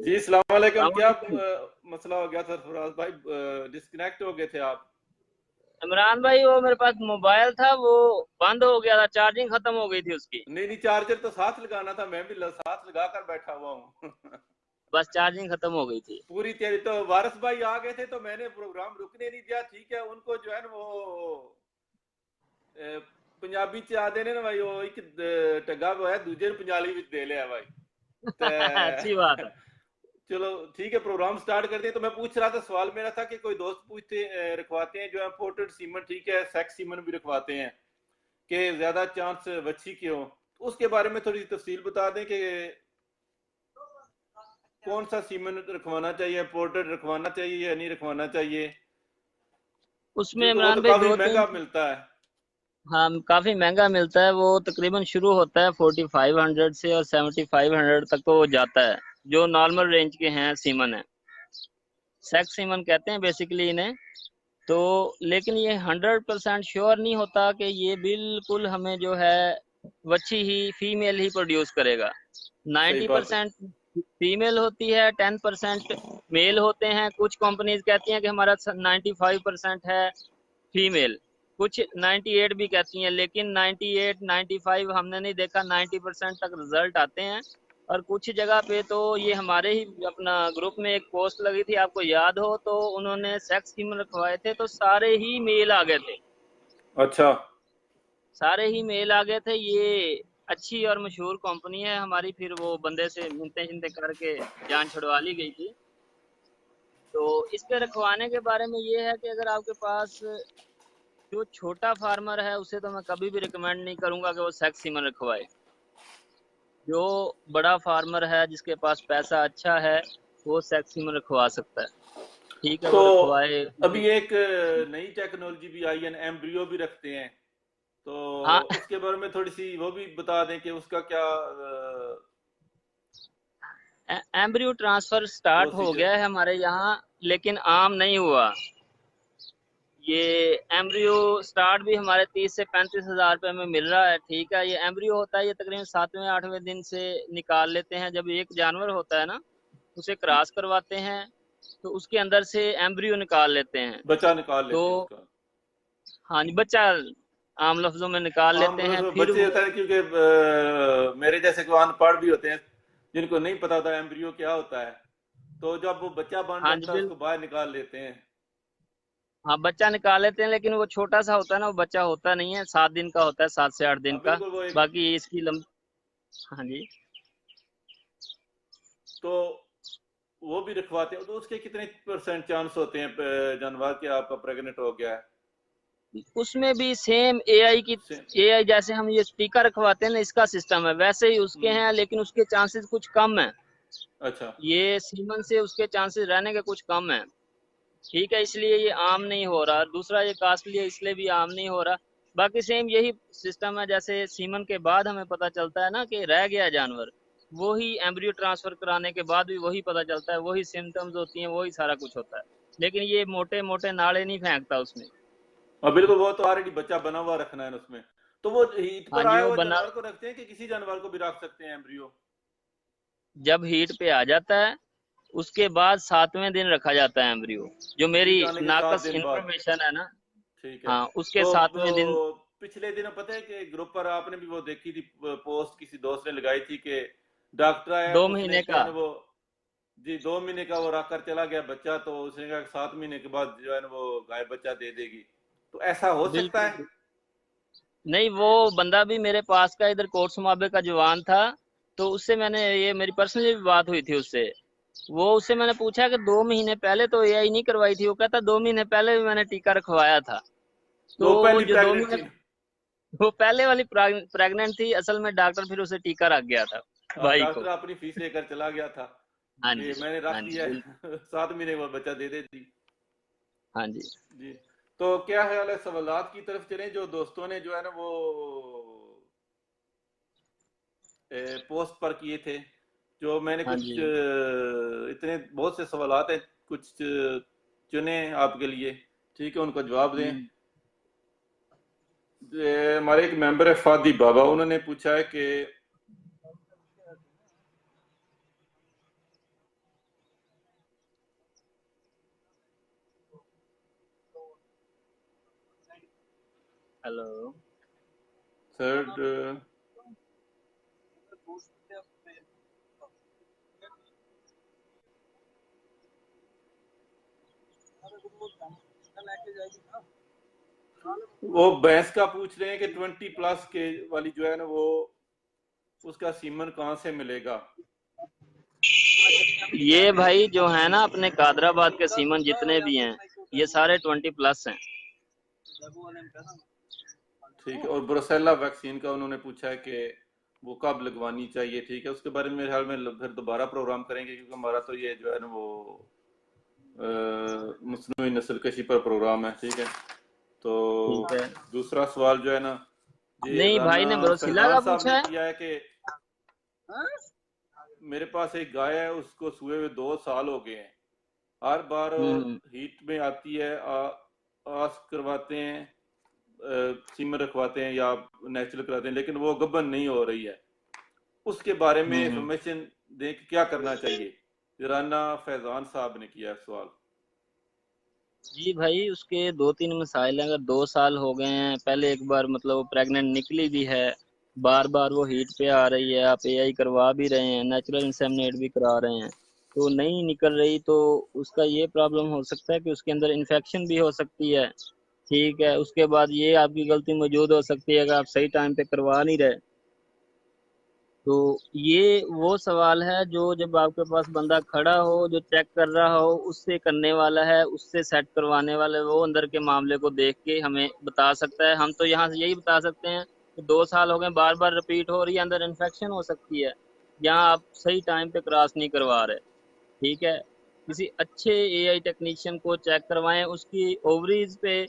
जी अस्सलाम वालेकुम, क्या मसला हो गया सरफराज भाई, डिस्कनेक्ट हो गए थे आप? इमरान भाई वो मेरे पास मोबाइल था, वो बंद हो गया था, चार्जिंग खत्म हो गई थी उसकी। नहीं नहीं, चार्जर तो साथ लगाना था, मैं भी साथ लगा कर बैठा हुआ हूँ। बस चार्जिंग खत्म हो गई थी। पूरी तैयारी। तो वारिस भाई आ गए थे तो मैंने प्रोग्राम रुकने नहीं दिया, ठीक है? उनको जो है ना वो पंजाबी च आते ने ना भाई, वो एक टगा है दूजे पंजाबी विच दे लिया भाई। अच्छी बात है। चलो ठीक है, प्रोग्राम स्टार्ट करते हैं। तो मैं पूछ रहा था, सवाल मेरा था कि कोई दोस्त पूछते रखवाते हैं जो है इंपोर्टेड सीमन, ठीक है, सेक्स सीमन भी रखवाते हैं कि ज्यादा चांस बच्ची के हो, तो उसके बारे में थोड़ी तफसील बता दें कि कौन सा सीमन रखवाना चाहिए, इंपोर्टेड रखवाना चाहिए या नहीं रखवाना चाहिए, उसमें क्योंकि वो इमरान तो भाई काफी दो तीन, महंगा मिलता है। हाँ काफी महंगा मिलता है। वो तकरीबन शुरू होता है 4500 से और 7500 तक तो वो जाता है। जो नॉर्मल रेंज के हैं सीमन है, सेक्स सीमन कहते हैं बेसिकली इन्हें। तो लेकिन ये 100% श्योर नहीं होता कि ये बिल्कुल हमें जो है वच्छी ही फीमेल ही प्रोड्यूस करेगा। सही बात है। 90% फीमेल होती है, 10% मेल होते हैं। कुछ कंपनीज कहती हैं कि हमारा 95% है फीमेल, कुछ 98 भी कहती हैं, लेकिन 98 95 हमने नहीं देखा, 90% तक रिजल्ट आते हैं। और कुछ जगह पे तो ये हमारे ही अपना ग्रुप में एक पोस्ट लगी थी, आपको याद हो तो, उन्होंने सेक्स टीम रखवाए थे तो सारे ही मेल आ गए थे, अच्छा। सारे ही मेल आ गए थे। ये अच्छी और मशहूर कंपनी है हमारी, फिर वो बंदे से मिलते जुलते करके जान छुड़वा ली गई थी। तो इस पे रखवाने के बारे में ये है कि अगर आपके पास, जो छोटा फार्मर है उसे तो मैं कभी भी रिकमेंड नहीं करूंगा कि वो सेक्स सीमन रखवाए। जो बड़ा फार्मर है जिसके पास पैसा अच्छा है वो सेक्स सीमन रखवा सकता है, ठीक है, तो वो रखवाए। अभी एक नई टेक्नोलॉजी भी आई है, एम्ब्रियो भी रखते हैं, तो हाँ, उसके बारे में थोड़ी सी वो भी बता दें कि उसका क्या एम्ब्रियो ट्रांसफर स्टार्ट हो प्रोसीजर। गया है हमारे यहाँ, लेकिन आम नहीं हुआ। ये एम्ब्रियो स्टार्ट भी हमारे 30 से 35 हजार रुपए में मिल रहा है, ठीक है। ये एम्ब्रियो होता है, ये तकरीबन 7वें 8वें दिन से निकाल लेते हैं। जब एक जानवर होता है ना, उसे क्रॉस करवाते हैं तो उसके अंदर से एम्ब्रियो निकाल लेते हैं। बच्चा निकाल तो लेते हैं उसका। हाँ जी, बच्चा आम लफ्जों में निकाल आम लेते हैं, मतलब फिर बच्चे वो। होता है, क्योंकि मेरे जैसे को अनपढ़ भी होते हैं जिनको नहीं पता होता एम्ब्रियो क्या होता है, तो जब वो बच्चा बन हाँ जी, जाता है उसको बाहर निकाल लेते हैं। हाँ, बच्चा निकाल लेते हैं, लेकिन वो छोटा सा होता है ना, वो बच्चा होता नहीं है, 7 दिन का होता है, 7 से 8 दिन हाँ का। बिल्कुल, वो एक। बाकी इसकी हाँ जी। तो वो भी रखवाते हैं, तो उसके कितने % चांस होते हैं जानवर के आपका प्रेग्नेंट हो गया है? उसमें भी सेम एआई की, से- एआई जैसे हम ये टीका रखवाते हैं ना, इसका सिस्टम है वैसे ही उसके हम्म, हैं, लेकिन उसके चांसेस कुछ कम है। अच्छा। ये सीमन से उसके चांसेस रहने के कुछ कम है, ठीक है, इसलिए ये आम नहीं हो रहा। दूसरा ये कास्टली है, इसलिए भी आम नहीं हो रहा। बाकी सेम यही सिस्टम है, जैसे सीमन के बाद हमें पता चलता है ना कि रह गया जानवर, वही एम्ब्रियो ट्रांसफर कराने के बाद भी वही पता चलता है, वही सिम्टम्स होती हैं, वही सारा कुछ होता है। लेकिन ये मोटे मोटे नाड़े नहीं फेंकता उसमें। हाँ बिल्कुल, वो तो ऑलरेडी बच्चा बना हुआ रखना है उसमें। तो वो हीट हाँ पर जी, आए वो हुए बना, जानवर को रखते हैं कि किसी जानवर को भी रख सकते हैं एम्ब्रियो? जब हीट पे आ जाता है उसके बाद 7वें दिन रखा जाता है एम्ब्रियो, जो मेरी हीट आने के 7 नाकस दिन बाद। इंफॉर्मेशन है ना। ठीक है। हाँ, उसके तो 7वें दिन। पिछले दिनों पता है कि ग्रुप पर आपने भी वो देखी थी, पोस्ट किसी दोस्त ने लगाई थी कि डॉक्टर आया दो तो उसने महीने जो है का। ना वो, जी 2 महीने का वो रख कर चला गया बच्चा, तो उसने कहा 7 महीने के बाद जो है ना वो गाय बच्चा दे देगी। तो ऐसा हो सकता है? बिल्कुल नहीं, वो बंदा भी मेरे पास का इधर कोट समाबे का जवान था, तो उससे मैंने, ये मेरी पर्सनली भी बात हुई थी उससे। वो उससे मैंने पूछा कि 2 महीने पहले तो एआई नहीं करवाई थी, वो कहता 2 महीने पहले भी मैंने टीका रखवाया था। वो तो वो पहली जो दो प्रेग्नेंट महीने थी। वो पहले वाली प्रेग्नेंट थी असल में, डॉक्टर फिर उसे टीका रख गया था भाई को। डॉक्टर अपनी फीस लेकर चला गया था हाँ कि जी, मैंने हाँ रख जी, दिया बिल्कुल। है 7 महीने बाद बच्चा दे देती। हाँ जी। जी। तो क्या ख्याल है, सवालात की तरफ चलें? जो दोस्तों ने जो है ना वो पोस्ट पर किए थे, जो मैंने हाँ कुछ जी। इतने बहुत से सवालात हैं, कुछ चुने आपके लिए, ठीक है, उनका जवाब दें। हम्म। हमारे एक मेंबर है फादी बाबा, उन्होंने पूछा है कि हेलो। थर्ड, वो भैंस का पूछ रहे हैं कि 20+ के वाली जो है ना वो, उसका सीमन कहाँ से मिलेगा? ये भाई जो है ना अपने कादराबाद के सीमन जितने भी हैं, ये सारे 20+ हैं। ठीक है। और ब्रोसेला वैक्सीन का उन्होंने पूछा है कि वो कब लगवानी चाहिए, ठीक है, उसके बारे में मेरे ख्याल में फिर दोबारा प्रोग्राम करेंगे, क्योंकि हमारा तो ये जो है ना वो मसनूई नस्ल कशी पर प्रोग्राम है, ठीक है। तो ठीक है। दूसरा सवाल जो है ना, जी नहीं, राना भाई ने ब्रोसिला फैजान का साहब ने पूछा है। किया है कि मेरे पास एक गाय है, उसको सुए हुए 2 साल हो गए हैं। हर बार हम्म हीट में आती है, आस करवाते हैं, सीमन रखवाते हैं या नेचुरल कराते हैं, लेकिन वो गबन नहीं हो रही है। उसके बारे में हम्म। इंफॉर्मेशन दें कि क्या करना चाहिए। राना फैजान साहब ने किया है सवाल। जी भाई, उसके दो तीन मसाइल हैं। अगर 2 साल हो गए हैं, पहले एक बार मतलब वो प्रेग्नेंट निकली भी है, बार बार वो हीट पे आ रही है, आप एआई करवा भी रहे हैं, नेचुरल इंसेमिनेट भी करा रहे हैं, तो नहीं निकल रही, तो उसका ये प्रॉब्लम हो सकता है कि उसके अंदर इन्फेक्शन भी हो सकती है। ठीक है, उसके बाद ये आपकी गलती मौजूद हो सकती है कि आप सही टाइम पे करवा नहीं रहे। तो ये वो सवाल है जो जब आपके पास बंदा खड़ा हो, जो चेक कर रहा हो, उससे करने वाला है, उससे सेट करवाने वाला है, वो अंदर के मामले को देख के हमें बता सकता है। हम तो यहाँ से यही बता सकते हैं कि 2 साल हो गए, बार बार रिपीट हो रही है, अंदर इन्फेक्शन हो सकती है, यहाँ आप सही टाइम पे क्रॉस नहीं करवा रहे। ठीक है, किसी अच्छे एआई टेक्नीशियन को चेक करवाएं। उसकी ओवरीज पे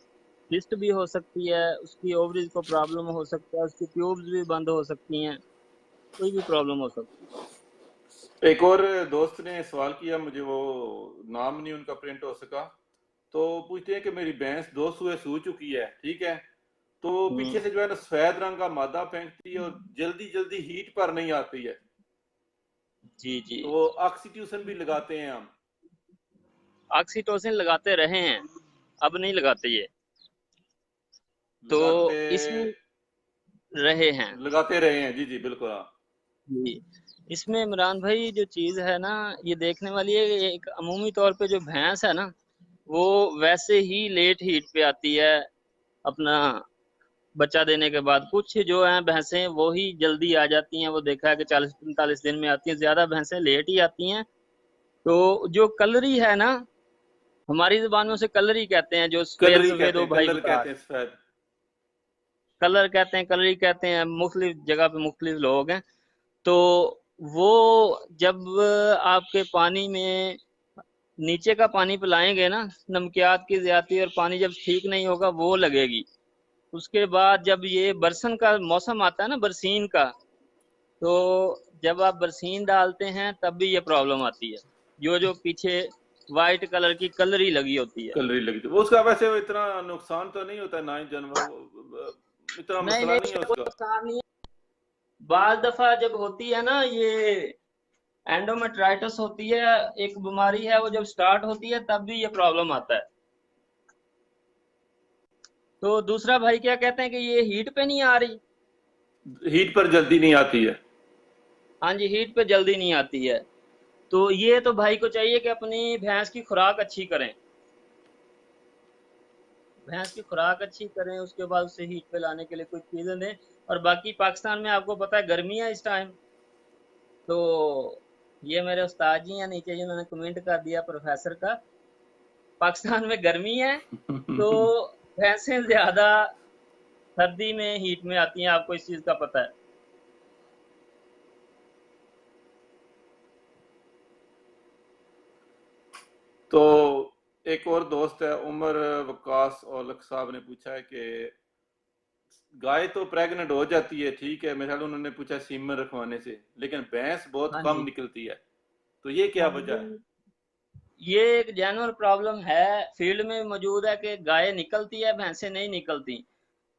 लिस्ट भी हो सकती है, उसकी ओवरीज को प्रॉब्लम हो सकता है, उसकी ट्यूब्स भी बंद हो सकती हैं, कोई भी प्रॉब्लम हो सकती है। एक और दोस्त ने सवाल किया, मुझे वो नाम नहीं उनका प्रिंट हो सका। तो पूछते हैं कि मेरी भैंस 2 सुए सू चुकी है, ठीक है, तो पीछे हम्म। से जो है ना सफेद रंग का मादा फेंकती है और जल्दी जल्दी हीट पर नहीं आती है। जी जी। तो वो ऑक्सीट्यूशन भी लगाते हैं हम। ऑक्सीटोसिन लगाते रहे हैं, अब नहीं लगाते ये। तो लगाते इसमें रहे हैं। लगाते रहे हैं, जी जी बिल्कुल, हाँ। जी। इसमें इमरान भाई जो चीज़ है ना, ये देखने वाली है कि एक अमूमी तौर पे जो भैंस है ना, वो वैसे ही लेट हीट पे आती है अपना बच्चा देने के बाद। कुछ जो है भैंसें वो ही जल्दी आ जाती हैं, वो देखा है कि 40-45 दिन में आती हैं, ज्यादा भैंसें लेट ही आती हैं। तो जो कलरी है ना, हमारी जुबान में उसे कलरी कहते हैं, जो सफेद कलरी सफेद कहते वो हैं, भाई कलर बता कहते रहे हैं हैं। सफेद। कलर कहते हैं, मुख्तलिफ जगह पे मुख्तलिफ लोग हैं। तो वो जब आपके पानी में नीचे का पानी पिलाएंगे ना, नमकियात की ज्यादती, और पानी जब ठीक नहीं होगा वो लगेगी। उसके बाद जब ये बरसन का मौसम आता है ना, बरसीन का, तो जब आप बरसीन डालते हैं तब भी ये प्रॉब्लम आती है, जो जो पीछे वाइट कलर की कलरी लगी होती है। कलरी लगी थी वो, उसका वैसे वो इतना नुकसान तो नहीं होता, ना ही जानवर, इतना नहीं मसला नहीं, नहीं है इसका कोई उसका। नुकसान नहीं है। बाल दफा जब होती है ना ये एंडोमेट्राइटिस होती है, एक बीमारी है, वो जब स्टार्ट होती है तब भी ये प्रॉब्लम आता है। तो दूसरा भाई क्या कहते हैं कि ये हीट पे नहीं आ रही। हीट पर जल्दी नहीं आती है। हाँ जी, हीट पे जल्दी नहीं आती है। तो ये तो भाई को चाहिए कि अपनी भैंस की खुराक अच्छी करें, भैंस की खुराक अच्छी करें, उसके बाद उसे हीट पे लाने के लिए कुछ चीजें दें। और बाकी पाकिस्तान में आपको पता है गर्मी है इस टाइम। तो ये मेरे उस्ताद जी हैं नीचे, जिन्होंने कमेंट कर दिया प्रोफेसर का, पाकिस्तान में गर्मी है, तो भैंसें ज्यादा सर्दी में हीट में आती हैं, आपको इस चीज का पता है। तो एक और दोस्त है उमर वकास औलख साहब ने पूछा है कि गाय तो प्रेग्नेंट हो जाती है, ठीक है, मेरे ख्याल उन्होंने पूछा सीमन रखवाने से, लेकिन भैंस बहुत हाँ कम जी। निकलती है, तो ये क्या हाँ वजह है? जी, ये एक जेन्युइन प्रॉब्लम है, फील्ड में मौजूद है कि गाय निकलती है, भैंसें नहीं निकलती।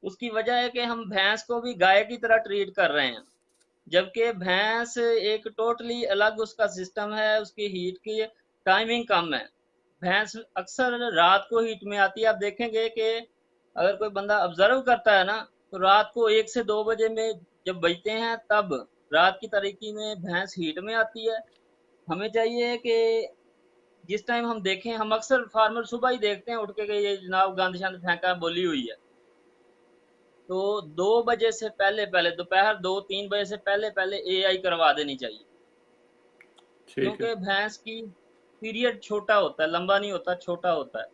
उसकी वजह है कि हम भैंस को भी गाय की तरह ट्रीट कर रहे हैं, जबकि भैंस एक टोटली अलग उसका सिस्टम है, उसकी हीट की टाइमिंग कम है। भैंस अक्सर रात को हीट में आती है। आप देखेंगे कि अगर कोई बंदा ऑब्जर्व करता है ना, तो रात को 1 से 2 बजे में जब बजते हैं, तब रात की तारीकी में भैंस हीट में आती है। हमें चाहिए कि जिस टाइम हम देखें, हम अक्सर फार्मर सुबह ही देखते हैं उठ के कि ये जनाब गंद शंद फेंका बोली हुई है। तो 2 बजे से पहले पहले, दोपहर 2-3 बजे से पहले पहले एआई करवा देनी चाहिए, ठीक है। क्योंकि भैंस की पीरियड छोटा होता है, लंबा नहीं होता, छोटा होता है।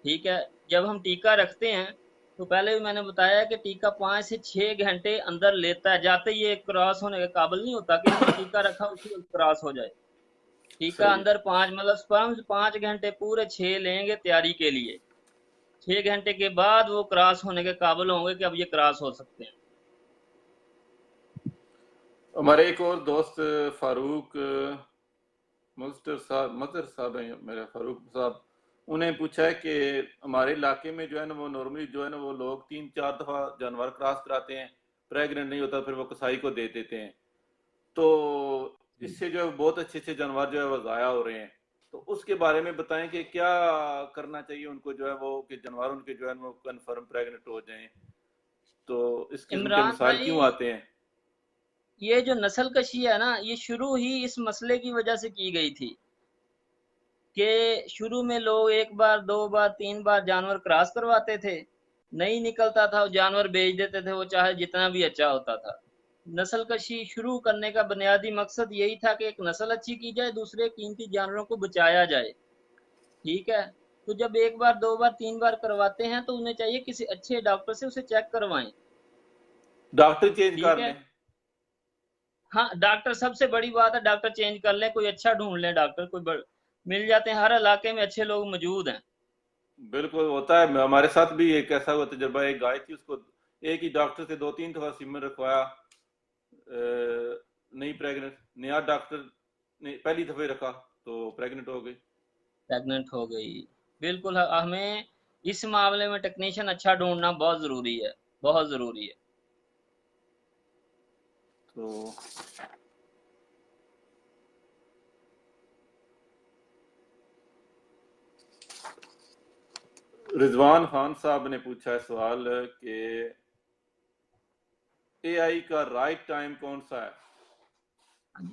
ठीक है, जब हम टीका रखते हैं, तो पहले भी मैंने बताया कि टीका 5 से 6 घंटे अंदर लेता है, जाते ही ये क्रॉस होने के काबिल नहीं होता कि हमने टीका रखा उसी वक्त क्रॉस हो जाए। टीका सही। अंदर 5 मतलब स्पर्म्स 5 घंटे पूरे 6 लेंगे तैयारी के लिए। 6 घंटे के बाद वो क्रॉस होने के काबिल होंगे कि अब ये क्रॉस हो सकते हैं। हमारे एक और दोस्त फारूक मजहर साहब हैं, मेरे फारूक साहब, उन्हें पूछा है कि हमारे इलाके में जो है ना वो नॉर्मली जो है ना वो लोग 3-4 दफा जानवर क्रॉस कराते हैं, प्रेग्नेंट नहीं होता फिर वो कसाई को दे देते हैं। तो इससे जो है बहुत अच्छे अच्छे जानवर जो है वो ज़ाया हो रहे हैं। तो उसके बारे में बताएं कि क्या करना चाहिए उनको जो है वो कि जानवर उनके जो है वो कन्फर्म प्रेग्नेंट हो जाएं। तो इस किस्म के इमरान मसाइल भाई, क्यों आते हैं? ये जो नस्ल कशी है ना, ये शुरू ही इस मसले की वजह से की गई थी कि शुरू में लोग एक बार, दो बार, तीन बार जानवर क्रॉस करवाते थे, नहीं निकलता था, वो जानवर बेच देते थे, वो चाहे जितना भी अच्छा होता था। नस्ल कशी शुरू करने का बुनियादी मकसद यही था कि एक नस्ल अच्छी की जाए, दूसरे कीमती जानवरों को बचाया जाए। ठीक है। तो जब एक बार, दो बार, तीन बार करवाते हैं तो उन्हें चाहिए किसी अच्छे डॉक्टर से उसे चेक करवाएं। डॉक्टर चेंज ठीक कर है। लें। हाँ, डॉक्टर सबसे बड़ी बात है, डॉक्टर चेंज कर लें, कोई अच्छा ढूंढ लें डॉक्टर, मिल जाते हैं, हर इलाके में अच्छे लोग मौजूद हैं। बिल्कुल होता है, हमारे साथ भी एक ऐसा हुआ तजुर्बा। एक गाय थी, उसको एक ही डॉक्टर से 2-3 दफा सीमन रखवाया, नहीं प्रेग्नेंट। नया डॉक्टर ने पहली दफे रखा तो प्रेग्नेंट हो गई। प्रेग्नेंट हो गई। बिल्कुल, हमें इस मामले में टेक्नीशियन अच्छा ढूंढना बहुत ज़रूरी है, बहुत ज़रूरी है। तो रिजवान खान साहब ने पूछा है सवाल कि एआई का राइट टाइम कौन सा है?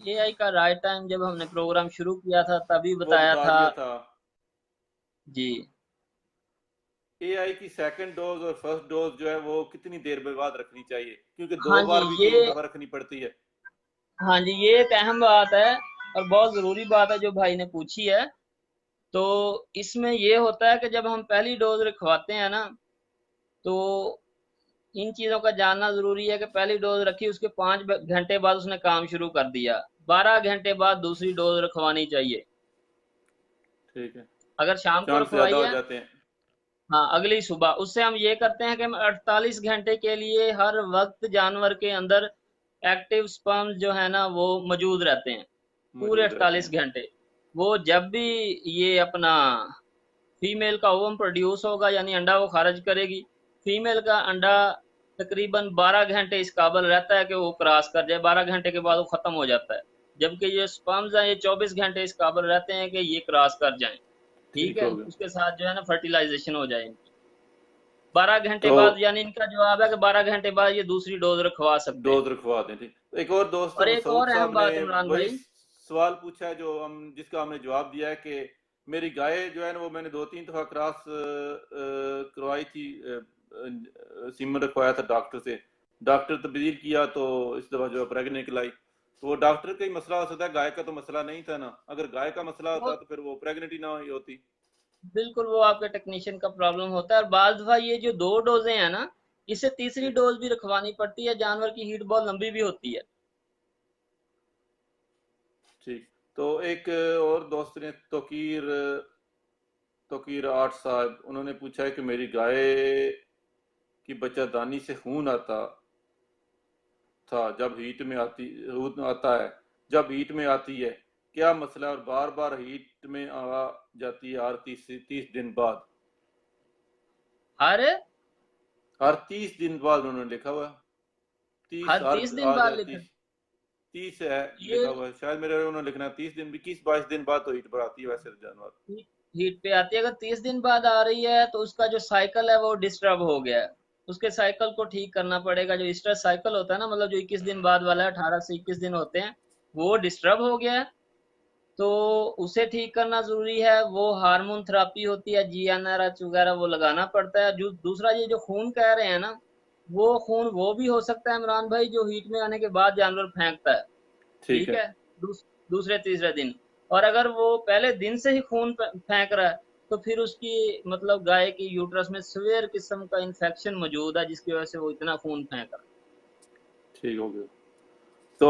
एआई का राइट टाइम जब हमने प्रोग्राम शुरू किया था तभी वो बताया बता था। दिया था। जी। एआई की सेकंड डोज और फर्स्ट डोज जो है वो कितनी देर में बाद रखनी चाहिए, क्योंकि दो हाँ जी, बार भी ये 3 दफा रखनी पड़ती है। हाँ जी, ये एक अहम बात है और बहुत ज़रूरी बात है जो भाई ने पूछी है। तो इसमें ये होता है कि जब हम पहली डोज रखवाते हैं ना, तो इन चीज़ों का जानना ज़रूरी है कि पहली डोज रखी, उसके 5 घंटे बाद उसने काम शुरू कर दिया, 12 घंटे बाद दूसरी डोज रखवानी चाहिए। ठीक है। अगर शाम को चांस ज्यादा रखवाई हो है, जाते हैं। हाँ, अगली सुबह। उससे हम ये करते हैं कि हम 48 घंटे के लिए हर वक्त जानवर के अंदर एक्टिव स्पर्म जो है ना वो मौजूद रहते हैं, पूरे मौजूद रहते 48 हैं। घंटे। वो जब भी ये अपना फीमेल का ओवम प्रोड्यूस होगा, यानी अंडा वो खारिज करेगी, फीमेल का अंडा तकरीबन 12 घंटे इस काबल रहता है कि वो क्रॉस कर जाए, 12 घंटे के बाद वो खत्म हो जाता है। जबकि ये स्पर्म्स हैं, ये 24 घंटे इस काबल रहते हैं कि ये क्रॉस कर जाएं। ठीक ठीक है, हो गया। उसके साथ जो है ना फर्टिलाइजेशन हो जाए इनकी। 12 घंटे तो बाद, यानी इनका जवाब है कि 12 घंटे बाद ये दूसरी डोज रखवा सकते हैं। डोज रखवा दें। ठीक। तो एक और दोस्त और एक सऊद और अहम साहब ने बात इमरान वही भाई। सवाल पूछा है जो हम जिसका हमने जवाब दिया है कि मेरी गाय जो है ना वो मैंने 2-3 दफा क्रॉस करवाई थी, सीमन रखवाया था डॉक्टर से। डॉक्टर तब्दील किया तो इस दफा जो है प्रेग्नेंट निकलाई। तो वो डॉक्टर का ही मसला हो सकता है, गाय का तो मसला नहीं था ना। अगर गाय का मसला वो होता तो फिर वो प्रेग्नेंट ही ना हुई होती। बिल्कुल, वो आपके टेक्नीशियन का प्रॉब्लम होता है। और बाल दफा ये जो 2 डोजें हैं ना, इससे तीसरी ठीक। डोज भी रखवानी पड़ती है, जानवर की हीट बहुत लंबी भी होती है। ठीक। तो एक और दोस्त ने तोकीर आठ साहब, उन्होंने पूछा है कि मेरी गाय की बच्चादानी से खून आता था जब हीट में आती खून आता है जब हीट में आती है, क्या मसला है? और बार बार हीट में आ जाती है हर 30 दिन बाद। अरे, हर 30 दिन बाद उन्होंने लिखा हुआ। तीस हर हर 30 दिन आ बाद जाए लिखा। 30 है ये लिखा हुआ है, शायद मेरे उन्होंने लिखना 30 दिन, 21-22 दिन बाद तो हीट पर आती है वैसे तो जानवर। हीट पे आती है, अगर 30 दिन बाद आ रही है तो उसका जो साइकिल है वो डिस्टर्ब हो गया है। उसके साइकिल को ठीक करना पड़ेगा, जो स्ट्रेस साइकिल होता है ना, मतलब जो 21 दिन बाद वाला है, 18 से 21 दिन होते हैं, वो डिस्टर्ब हो गया है। तो उसे ठीक करना जरूरी है, वो हार्मोन थेरापी होती है, जीएनआरएच वगैरह वो लगाना पड़ता है। जो दूसरा ये जो खून कह रहे हैं ना, वो खून वो भी हो सकता है इमरान भाई जो हीट में आने के बाद जानवर फेंकता है। ठीक ठीक है। है। दूसरे तीसरे दिन। और अगर वो पहले दिन से ही खून फेंक रहा है, तो फिर उसकी मतलब गाय की यूट्रस में सीवियर किस्म का इन्फेक्शन मौजूद है, जिसकी वजह से वो इतना खून फेंक रहा ठीक हो गया। है। तो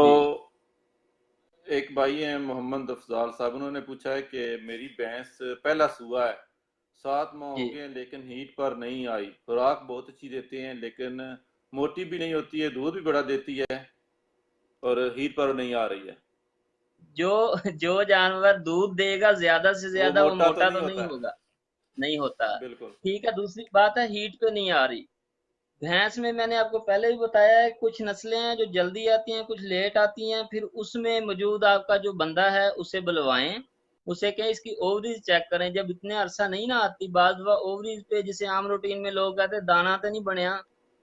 जी। एक भाई हैं मोहम्मद अफजाल साहब, उन्होंने पूछा है कि मेरी भैंस पहला सुआ है, 7 माह हो जी। गए हैं लेकिन हीट पर नहीं आई। खुराक बहुत अच्छी देते हैं लेकिन मोटी भी नहीं होती है, दूध भी बड़ा देती है और हीट पर नहीं आ रही है। जो जानवर दूध देगा ज्यादा से वो ज्यादा, वो मोटा तो मोटा नहीं तो नहीं होता है। होगा, नहीं होता है। बिल्कुल। ठीक है, दूसरी बात है हीट पे नहीं आ रही। भैंस में मैंने आपको पहले भी बताया है, कुछ नस्लें हैं जो जल्दी आती हैं, कुछ लेट आती हैं। फिर उसमें मौजूद आपका जो बंदा है उसे बुलवाएं, उसे कहें इसकी ओवरीज चेक करें। जब इतने अरसा नहीं ना आती, बाद वह ओवरीज पे, जिसे आम रूटीन में लोग कहते हैं दाना तो नहीं बनया,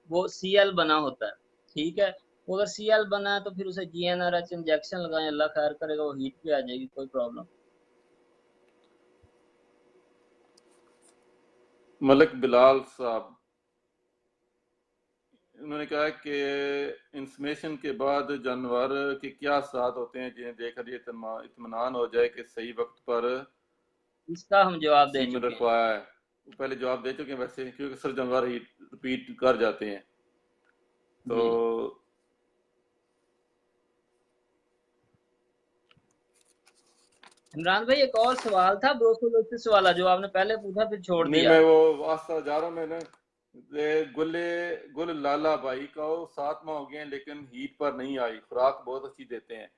वो सीएल बना होता है। ठीक है, वो अगर सीएल बना है तो फिर उसे जीएनआरएच इंजेक्शन लगाएं, अल्लाह खैर करेगा, वो हीट पे आ जाएगी, कोई प्रॉब्लम। मलिक बिलाल साहब, उन्होंने कहा कि इंसमेशन के बाद जानवर के क्या साथ होते हैं जिन्हें देखकर ये इत्मीनान हो जाए कि सही वक्त पर इसका हम जवाब दे सीमन चुके हैं। रखवाया है। वो पहले जवाब दे चुके हैं वैसे, क्योंकि अक्सर जानवर ही रिपीट कर जाते हैं। तो जी, इमरान भाई एक और सवाल था ब्रोसिलोसिस वाला, जो आपने पहले पूछा फिर छोड़ नहीं, दिया। मैं वो वास्ता जा रहा हूँ। मैंने गुल्ले गुल लाला भाई का वो 7 माह हो गए हैं लेकिन हीट पर नहीं आई, खुराक बहुत अच्छी देते हैं।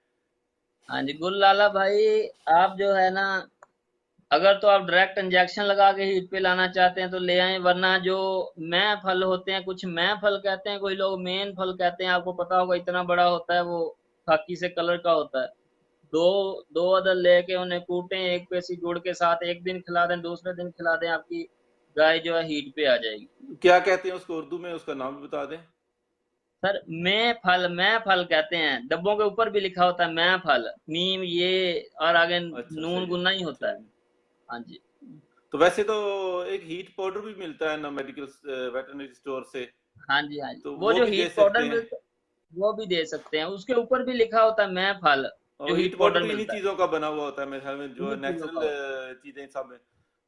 हाँ जी, गुल लाला भाई, आप जो है ना, अगर तो आप डायरेक्ट इंजेक्शन लगा के हीट पे लाना चाहते हैं तो ले आएं, वरना जो मैं फल होते हैं, कुछ मैं फल कहते हैं, कोई लोग मेन फल कहते हैं, आपको पता होगा इतना बड़ा होता है वो, खाकी से कलर का होता है। दो दो अदर लेके उन्हें कूटें, एक पेसी गुड़ के साथ, एक दिन खिला दें, दूसरे दिन खिला दें, आपकी गाय जो है हीट पे आ जाएगी। क्या कहते हैं उसको उर्दू में, उसका नाम भी बता दें। सर मैं फल कहते हैं, डब्बों के ऊपर भी लिखा होता है मैं फल, मीम ये, और आगे अच्छा, नून सही है। गुन्ना ही होता है। ठीक। हाँ जी। तो वैसे तो एक हीट पाउडर भी मिलता है ना मेडिकल वेटरनरी स्टोर से, हाँ जी, हाँ जी, तो वो वो जो भी दे हीट पाउडर सकते हैं। मिलता, वो भी दे सकते हैं, उसके ऊपर भी लिखा होता है मैं फल, जो और हीट हीट पाउडर पाउडर भी इन्हीं मिलता है, चीज़ों का बना हुआ होता है मेरे ख्याल में, जो इन्हीं चीजों का नेचुरल होता चीज़ें सब में।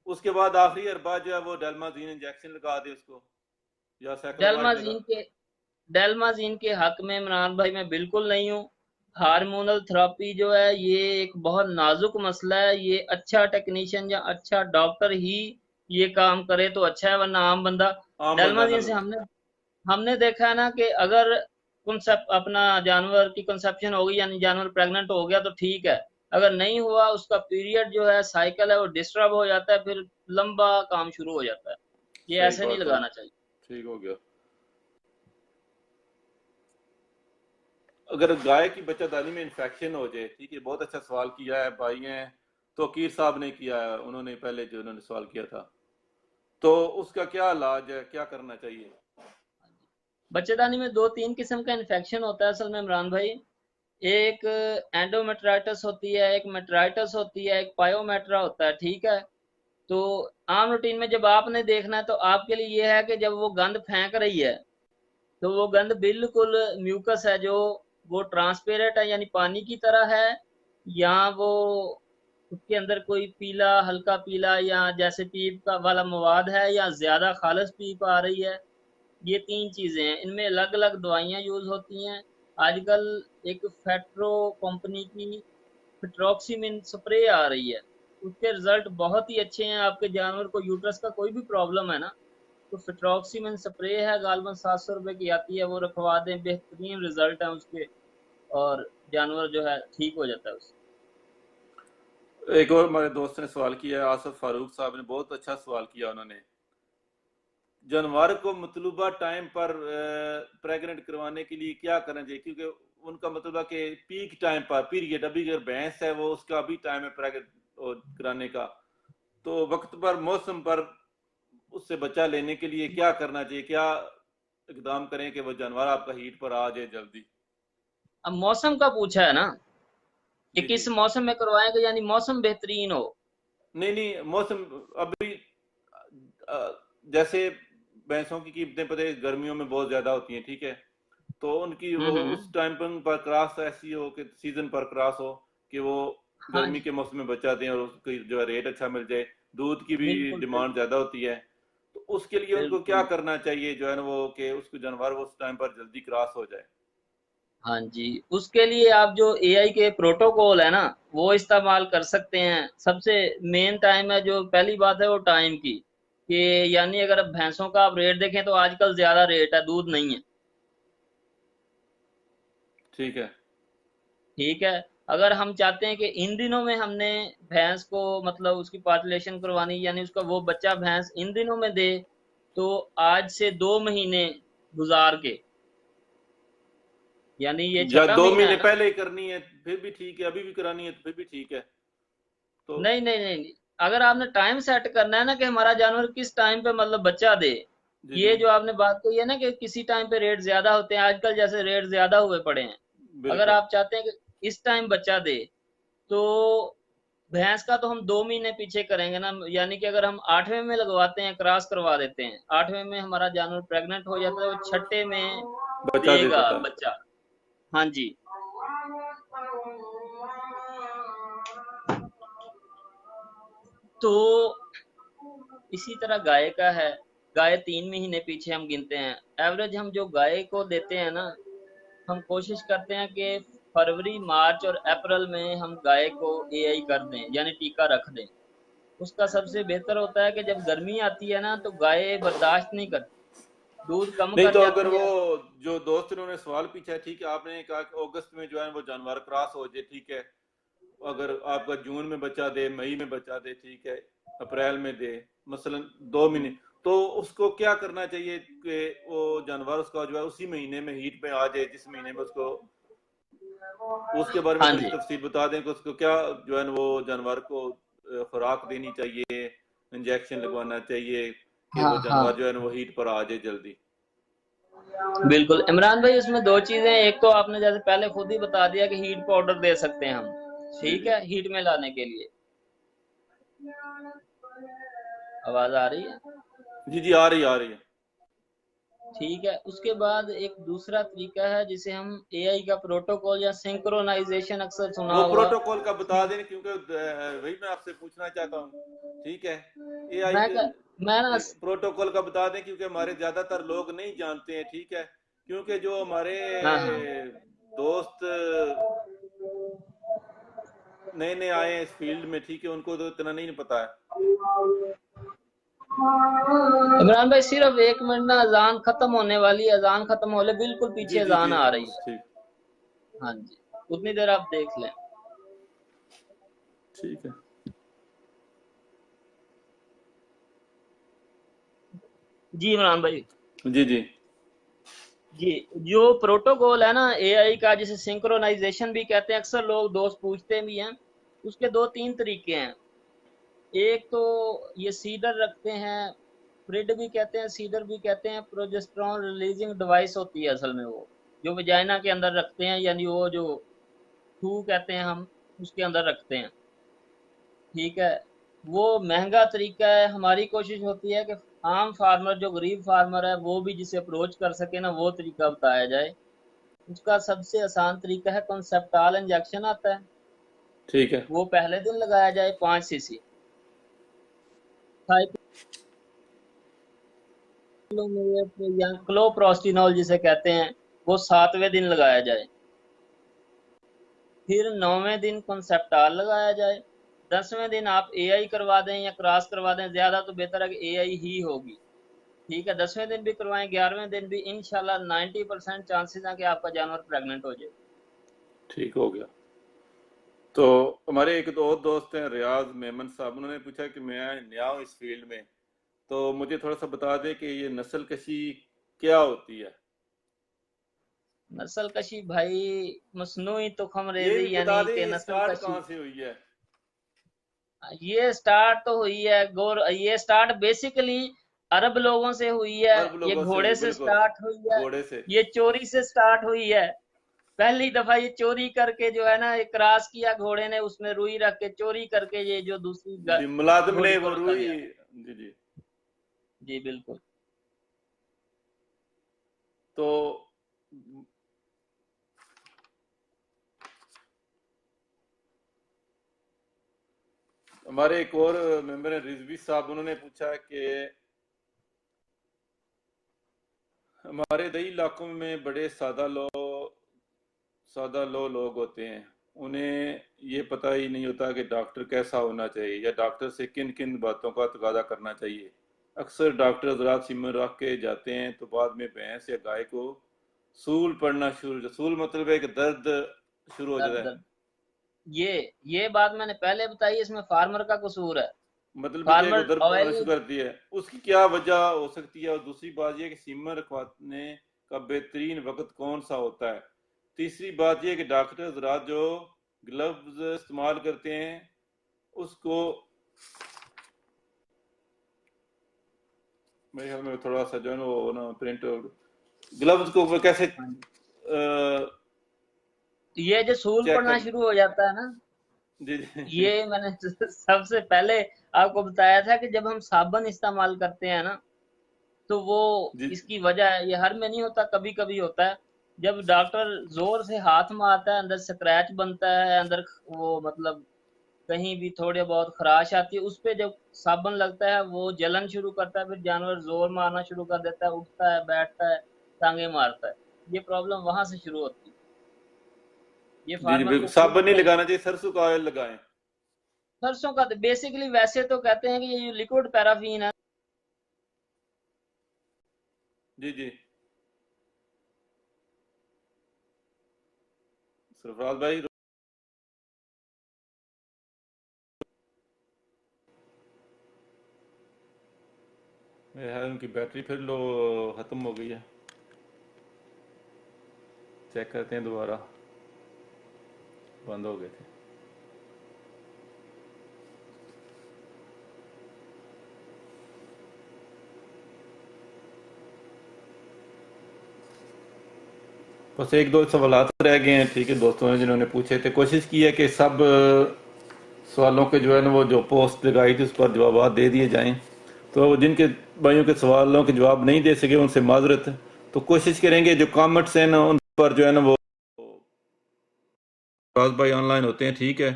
उसके बाद आखिरी अरबा जो है वो डेल्माजीन इंजेक्शन लगा दे उसको, या है। साइक्लोमाइड लगा। डेल्माजीन के हक में इमरान भाई मैं बिल्कुल नहीं हूँ। हार्मोनल थेरेपी जो है ये एक बहुत नाजुक मसला है, ये अच्छा टेक्नीशियन या अच्छा डॉक्टर ही ये काम करे तो अच्छा है, वरना आम बंदा। आम बंदा ना डेल्माजीन से लो। हमने हमने देखा है ना कि अगर कंसेप्ट अपना जानवर की कंसेप्शन हो गई, यानी जानवर प्रेग्नेंट हो गया तो ठीक है, अगर नहीं हुआ, उसका पीरियड जो है, साइकिल है, वो डिस्टर्ब हो जाता है, फिर लंबा काम शुरू हो जाता है। ये सही ऐसे नहीं बात है। लगाना चाहिए। ठीक हो गया। अगर गाय की बच्चादानी में इन्फेक्शन हो जाए, ठीक है, बहुत अच्छा सवाल किया है भाई हैं, तो अकीर साहब ने किया है, उन्होंने पहले जो उन्होंने सवाल किया था, तो उसका क्या इलाज है, क्या करना चाहिए। बच्चेदानी में दो तीन किस्म का इन्फेक्शन होता है असल में इमरान भाई। एक एंडोमेट्राइटिस होती है, एक मेट्राइटिस होती है, एक पायोमेट्रा होता है। ठीक है, तो आम रूटीन में जब आपने देखना है तो आपके लिए ये है कि जब वो गंद फेंक रही है तो वो गंद बिल्कुल म्यूकस है, जो वो ट्रांसपेरेंट है, यानी पानी की तरह है, या वो उसके अंदर कोई पीला, हल्का पीला, या जैसे पीप का वाला मवाद है, या ज्यादा खालिश पीप आ रही है। ये तीन चीजें हैं, इनमें अलग अलग दवाइयाँ यूज होती हैं। आजकल एक फेट्रो कंपनी की फिट्रोक्सीमिन स्प्रे आ रही है, उसके रिजल्ट बहुत ही अच्छे हैं। आपके जानवर को यूट्रस का कोई भी प्रॉब्लम है ना, तो फिट्रोक्सीमिन स्प्रे है, गालबन 700 रुपए की आती है, वो रखवा दें, बेहतरीन रिजल्ट है उसके, और जानवर जो है ठीक हो जाता है उससे। एक और हमारे दोस्त ने सवाल किया है, आसफ फारूक साहब ने बहुत अच्छा सवाल किया। उन्होंने जानवर को मतलूबा टाइम पर प्रेग्नेंट करवाने के लिए क्या करना चाहिए, क्योंकि उनका मतलब है कि पीक टाइम पर पीरियड, अभी अगर भैंस है वो उसका अभी टाइम है प्रेग्नेंट कराने का, तो वक्त पर मौसम पर उससे बच्चा लेने के लिए क्या करना चाहिए, क्या इकदाम करें कि वो जानवर आपका हीट पर आ जाए जल्दी। अब मौसम का पूछा है ना, कि जी जी। किस मौसम में करवाएंगे, यानी मौसम बेहतरीन हो। नहीं नहीं, मौसम अभी जैसे भैंसों की कीमतें पता है गर्मियों में बहुत ज्यादा होती हैं, ठीक है, तो उनकी वो उस हम्म। टाइम पर क्रॉस ऐसी हो कि सीजन पर क्रॉस हो कि वो हाँ गर्मी जी, के मौसम में बचा दें और उसकी जो है रेट अच्छा मिल जाए, दूध की भी बिल्कुल डिमांड बिल्कुल ज्यादा होती है। तो उसके लिए उनको क्या बिल्कुल। करना चाहिए जो है ना, वो कि उसको जानवर वो उस टाइम पर जल्दी क्रॉस हो जाए। हाँ जी, उसके लिए आप जो एआई के प्रोटोकॉल है ना, वो इस्तेमाल कर सकते हैं। सबसे मेन टाइम है, जो पहली बात है वो टाइम की, कि यानी अगर भैंसों का आप रेट देखें तो आजकल ज्यादा रेट है, दूध नहीं है। ठीक है। ठीक है। अगर हम चाहते हैं कि इन दिनों में हमने भैंस को मतलब उसकी पार्टुलेशन करवानी, यानी उसका वो बच्चा भैंस इन दिनों में दे, तो आज से 2 महीने गुजार के, यानी ये या छठा दो महीना महीने है ना। पहले ही करनी है फिर भी ठीक है, अभी भी करानी है तो फिर भी ठीक है। तो नहीं नहीं नहीं नहीं। अगर आपने टाइम सेट करना है ना कि हमारा जानवर किस टाइम पे मतलब बच्चा दे, जी जी ये जो आपने बात कही है ना कि किसी टाइम पे रेट ज्यादा होते हैं, आजकल जैसे रेट ज्यादा हुए पड़े हैं, अगर बिल्कुल। आप चाहते हैं कि इस टाइम बच्चा दे, तो भैंस का तो हम 2 महीने पीछे करेंगे ना, यानी कि अगर हम 8वें में लगवाते हैं, क्रॉस करवा देते हैं, 8वें में हमारा जानवर प्रेग्नेंट हो जाता है, वो छठे में बचा दे देगा देता है। बच्चा। हाँ जी। तो इसी तरह गाय का है। गाय 3 महीने पीछे हम गिनते हैं। एवरेज हम जो गाय को देते हैं ना, हम कोशिश करते हैं कि फरवरी मार्च और अप्रैल में हम गाय को एआई कर दें, यानी टीका रख दें। उसका सबसे बेहतर होता है कि जब गर्मी आती है ना, तो गाय बर्दाश्त नहीं करती, दूध कम नहीं कर तो अगर जाती वो है। जो दोस्त इन्होंने सवाल पूछा है, ठीक है, आपने कहा कि अगस्त में जो है वो जानवर क्रॉस हो जाए, ठीक है, अगर आपका जून में बच्चा दे, मई में बच्चा दे, ठीक है, अप्रैल में दे, मसलन 2 महीने, तो उसको क्या करना चाहिए कि वो जानवर उसका जो है उसी महीने में हीट पे आ जाए जिस महीने में उसको, उसके बारे में हाँ थोड़ी जी। तफसील बता दें कि उसको क्या जो है वो जानवर को खुराक देनी चाहिए, इंजेक्शन लगवाना चाहिए कि हाँ वो हाँ जानवर जो है वो हीट पर आ जाए जल्दी। बिल्कुल इमरान भाई, उसमें दो चीजें हैं। एक तो आपने जैसे पहले खुद ही बता दिया कि हीट पाउडर दे सकते हैं हम, जी ठीक जी है, हीट में लाने के लिए। आवाज आ रही है? जी जी, आ रही है। ठीक है। उसके बाद एक दूसरा तरीका है जिसे हम एआई का प्रोटोकॉल या सिंक्रोनाइजेशन, अक्सर सुना वो होगा। प्रोटोकॉल का बता दें क्योंकि वही मैं आपसे पूछना चाहता हूँ। ठीक है, एआई मैं मैं ना प्रोटोकॉल का बता दें क्योंकि हमारे ज्यादातर लोग नहीं जानते हैं, ठीक है, क्योंकि जो हमारे हाँ हाँ दोस्त नए नए आए हैं इस फील्ड में, ठीक है, उनको तो इतना नहीं पता है। इमरान भाई, सिर्फ 1 मिनट ना, अजान खत्म होने वाली है, अजान खत्म होने बिल्कुल जी पीछे जी जी, अजान आ रही है। ठीक। हाँ जी, उतनी देर आप देख लें। ठीक है। जी इमरान भाई। जी जी जी, जो प्रोटोकॉल है ना एआई का, जिसे सिंक्रोनाइजेशन भी कहते हैं, अक्सर लोग दोस्त पूछते भी हैं, उसके 2-3 तरीके हैं। एक तो ये सीडर रखते हैं, फ्रिड भी कहते हैं, सीडर भी कहते हैं, प्रोजेस्टेरॉन रिलीजिंग डिवाइस होती है असल में वो, जो वजाइना के अंदर रखते हैं, यानी वो जो टू कहते हैं हम, उसके अंदर रखते हैं। ठीक है। वो महंगा तरीका है। हमारी कोशिश होती है कि आम फार्मर, जो गरीब फार्मर है, वो भी जिसे अप्रोच कर सके ना, वो तरीका बताया जाए। उसका सबसे आसान तरीका है, कॉन्सेप्टाल इंजेक्शन आता है, ठीक है। वो पहले दिन लगाया जाए 5 सीसी। या क्लोप्रोस्टिनोल जिसे कहते हैं, वो 7वें दिन लगाया जाए। फिर 9वें दिन कॉन्सेप्टाल लगाया जाए। 10वें दिन आप एआई करवा दें या क्रॉस करवा दें, ज्यादा तो बेहतर है कि एआई ही होगी। ठीक है, 10वें दिन भी करवाएं, 11वें दिन भी, इंशाल्लाह 90% चांसेस हैं कि आपका जानवर प्रेग्नेंट हो जाए। ठीक हो गया। तो हमारे एक दो और दोस्त हैं, रियाज मेमन साहब, उन्होंने पूछा कि मैं नया हूँ इस फील्ड में, तो मुझे थोड़ा सा बता दें कि ये नस्ल कशी क्या होती है। नस्ल कशी भाई, मसनूई तुखम ये रेजी, भी बता यानी दें कि ये नस्ल स्टार्ट कशी। कहाँ से हुई है। ये स्टार्ट तो हुई है ये स्टार्ट बेसिकली अरब लोगों से हुई है। अरब ये लोगों से घोड़े हुई, से बिल्कुल, स्टार्ट हुई है। घोड़े से। ये चोरी से स्टार्ट हुई है। पहली दफा ये चोरी करके जो है ना, एक क्रॉस किया घोड़े ने, उसमें रुई रख के चोरी करके ये जो दूसरी जी, मुलाजिम ने घोड़ी को वो रखा रुई। गया। जी जी। जी बिल्कुल। तो हमारे एक और मेंबर है रिजवी साहब, उन्होंने पूछा कि हमारे दही इलाकों में बड़े सादा लो लोग होते हैं, उन्हें ये पता ही नहीं होता कि डॉक्टर कैसा होना चाहिए या डॉक्टर से किन किन बातों का तकाजा करना चाहिए। अक्सर डॉक्टर हजरात सिमर रख के जाते हैं तो बाद में भैंस या गाय को सूल पड़ना शुरू, सूल मतलब है कि दर्द शुरू हो सर जाता है। दर्द, ये बात मैंने पहले बताई, इसमें फार्मर का कसूर है। मतलब कि वो फार्मर दर्द आना शुरू ऑयल, करती है, उसकी क्या वजह हो सकती है? और दूसरी बात यह कि सीमन रखवाने का बेहतरीन वक्त कौन सा होता है? तीसरी बात यह कि डॉक्टर हजरात जो ग्लव्स इस्तेमाल करते हैं उसको, मेरे ख्याल में थोड़ा सा जो है ना वो ना प्रिंट ग्लव्स को वो कैसे ये जो सूल चेक पड़ना कर। शुरू हो जाता है ना, जी जी ये मैंने सबसे पहले आपको बताया था कि जब हम साबुन इस्तेमाल करते हैं ना, तो वो जी इसकी वजह है। ये हर में नहीं होता, कभी कभी होता है। जब डॉक्टर जोर से हाथ मारता है, अंदर स्क्रैच बनता है, अंदर वो मतलब कहीं भी थोड़े बहुत खराश आती है, उस पे जब साबुन लगता है वो जलन शुरू करता है, फिर जानवर जोर मारना शुरू कर देता है, उठता है, बैठता है, टांगे मारता है। ये प्रॉब्लम वहां से शुरू होती है। ये जी जी फार्मर बिल्कुल, को खुद साबुन नहीं चाहिए। लगाना चाहिए, सरसों का ऑयल लगाएं। सरसों का बेसिकली वैसे तो कहते हैं कि ये जो लिक्विड पैराफिन है, जी जी सरफराज भाई, मेरे ख्याल में उनकी बैटरी फिर लो खत्म हो गई है। चेक करते हैं दोबारा, बंद हो गए थे। बस एक दो सवालात रह गए हैं, ठीक है, दोस्तों ने जिन्होंने पूछे थे, कोशिश की है कि सब सवालों के जो है ना वो जो पोस्ट लगाई थी उस पर जवाब दे दिए जाएं। तो जिनके भाइयों के सवालों के जवाब नहीं दे सके उनसे माजरत। तो कोशिश करेंगे जो कमेंट्स हैं ना उन पर जो है ना वो राज भाई ऑनलाइन होते हैं, ठीक है,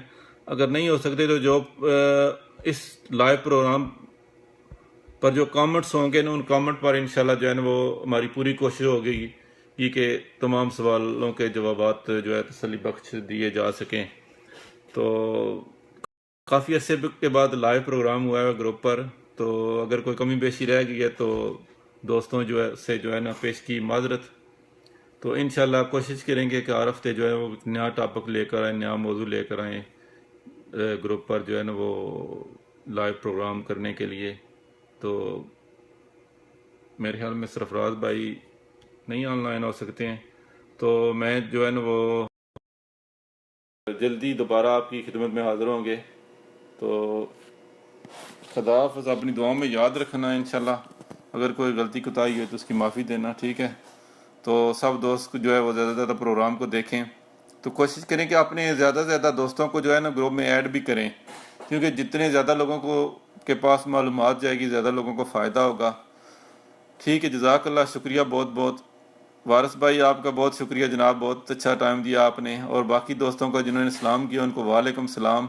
अगर नहीं हो सकते तो जो इस लाइव प्रोग्राम पर जो कमेंट्स होंगे ना उन कमेंट पर इंशाल्लाह जो है ना वो हमारी पूरी कोशिश होगी कि तमाम सवालों के जवाबात जो है तसल्ली बख्श दिए जा सकें। तो काफ़ी अरसे के बाद लाइव प्रोग्राम हुआ है ग्रुप पर, तो अगर कोई कमी बेशी रह गई है तो दोस्तों जो है से जो है ना पेश की माजरत। तो इंशाल्लाह कोशिश करेंगे कि हर हफ्ते जो है वो नया टॉपिक लेकर आए, नया मौजू लेकर आए ग्रुप पर जो है ना वो लाइव प्रोग्राम करने के लिए। तो मेरे ख्याल में सरफराज भाई नहीं ऑनलाइन हो सकते हैं, तो मैं जो है ना वो जल्दी दोबारा आपकी खिदमत में हाजिर होंगे। तो खुदा हाफ़िज़, अपनी दुआओं में याद रखना इंशाल्लाह। अगर कोई गलती कोताही है तो उसकी माफ़ी देना, ठीक है। तो सब दोस्त जो है वो ज़्यादा से ज़्यादा प्रोग्राम को देखें। तो कोशिश करें कि अपने ज़्यादा से ज़्यादा दोस्तों को जो है ना ग्रुप में ऐड भी करें, क्योंकि जितने ज़्यादा लोगों को के पास मालूमात जाएगी ज़्यादा लोगों को फ़ायदा होगा। ठीक है, जज़ाकल्लाह, शुक्रिया बहुत बहुत। वारिस भाई आपका बहुत शुक्रिया जनाब, बहुत अच्छा टाइम दिया आपने। और बाकी दोस्तों को जिन्होंने सलाम किया उनको वालेकुम सलाम।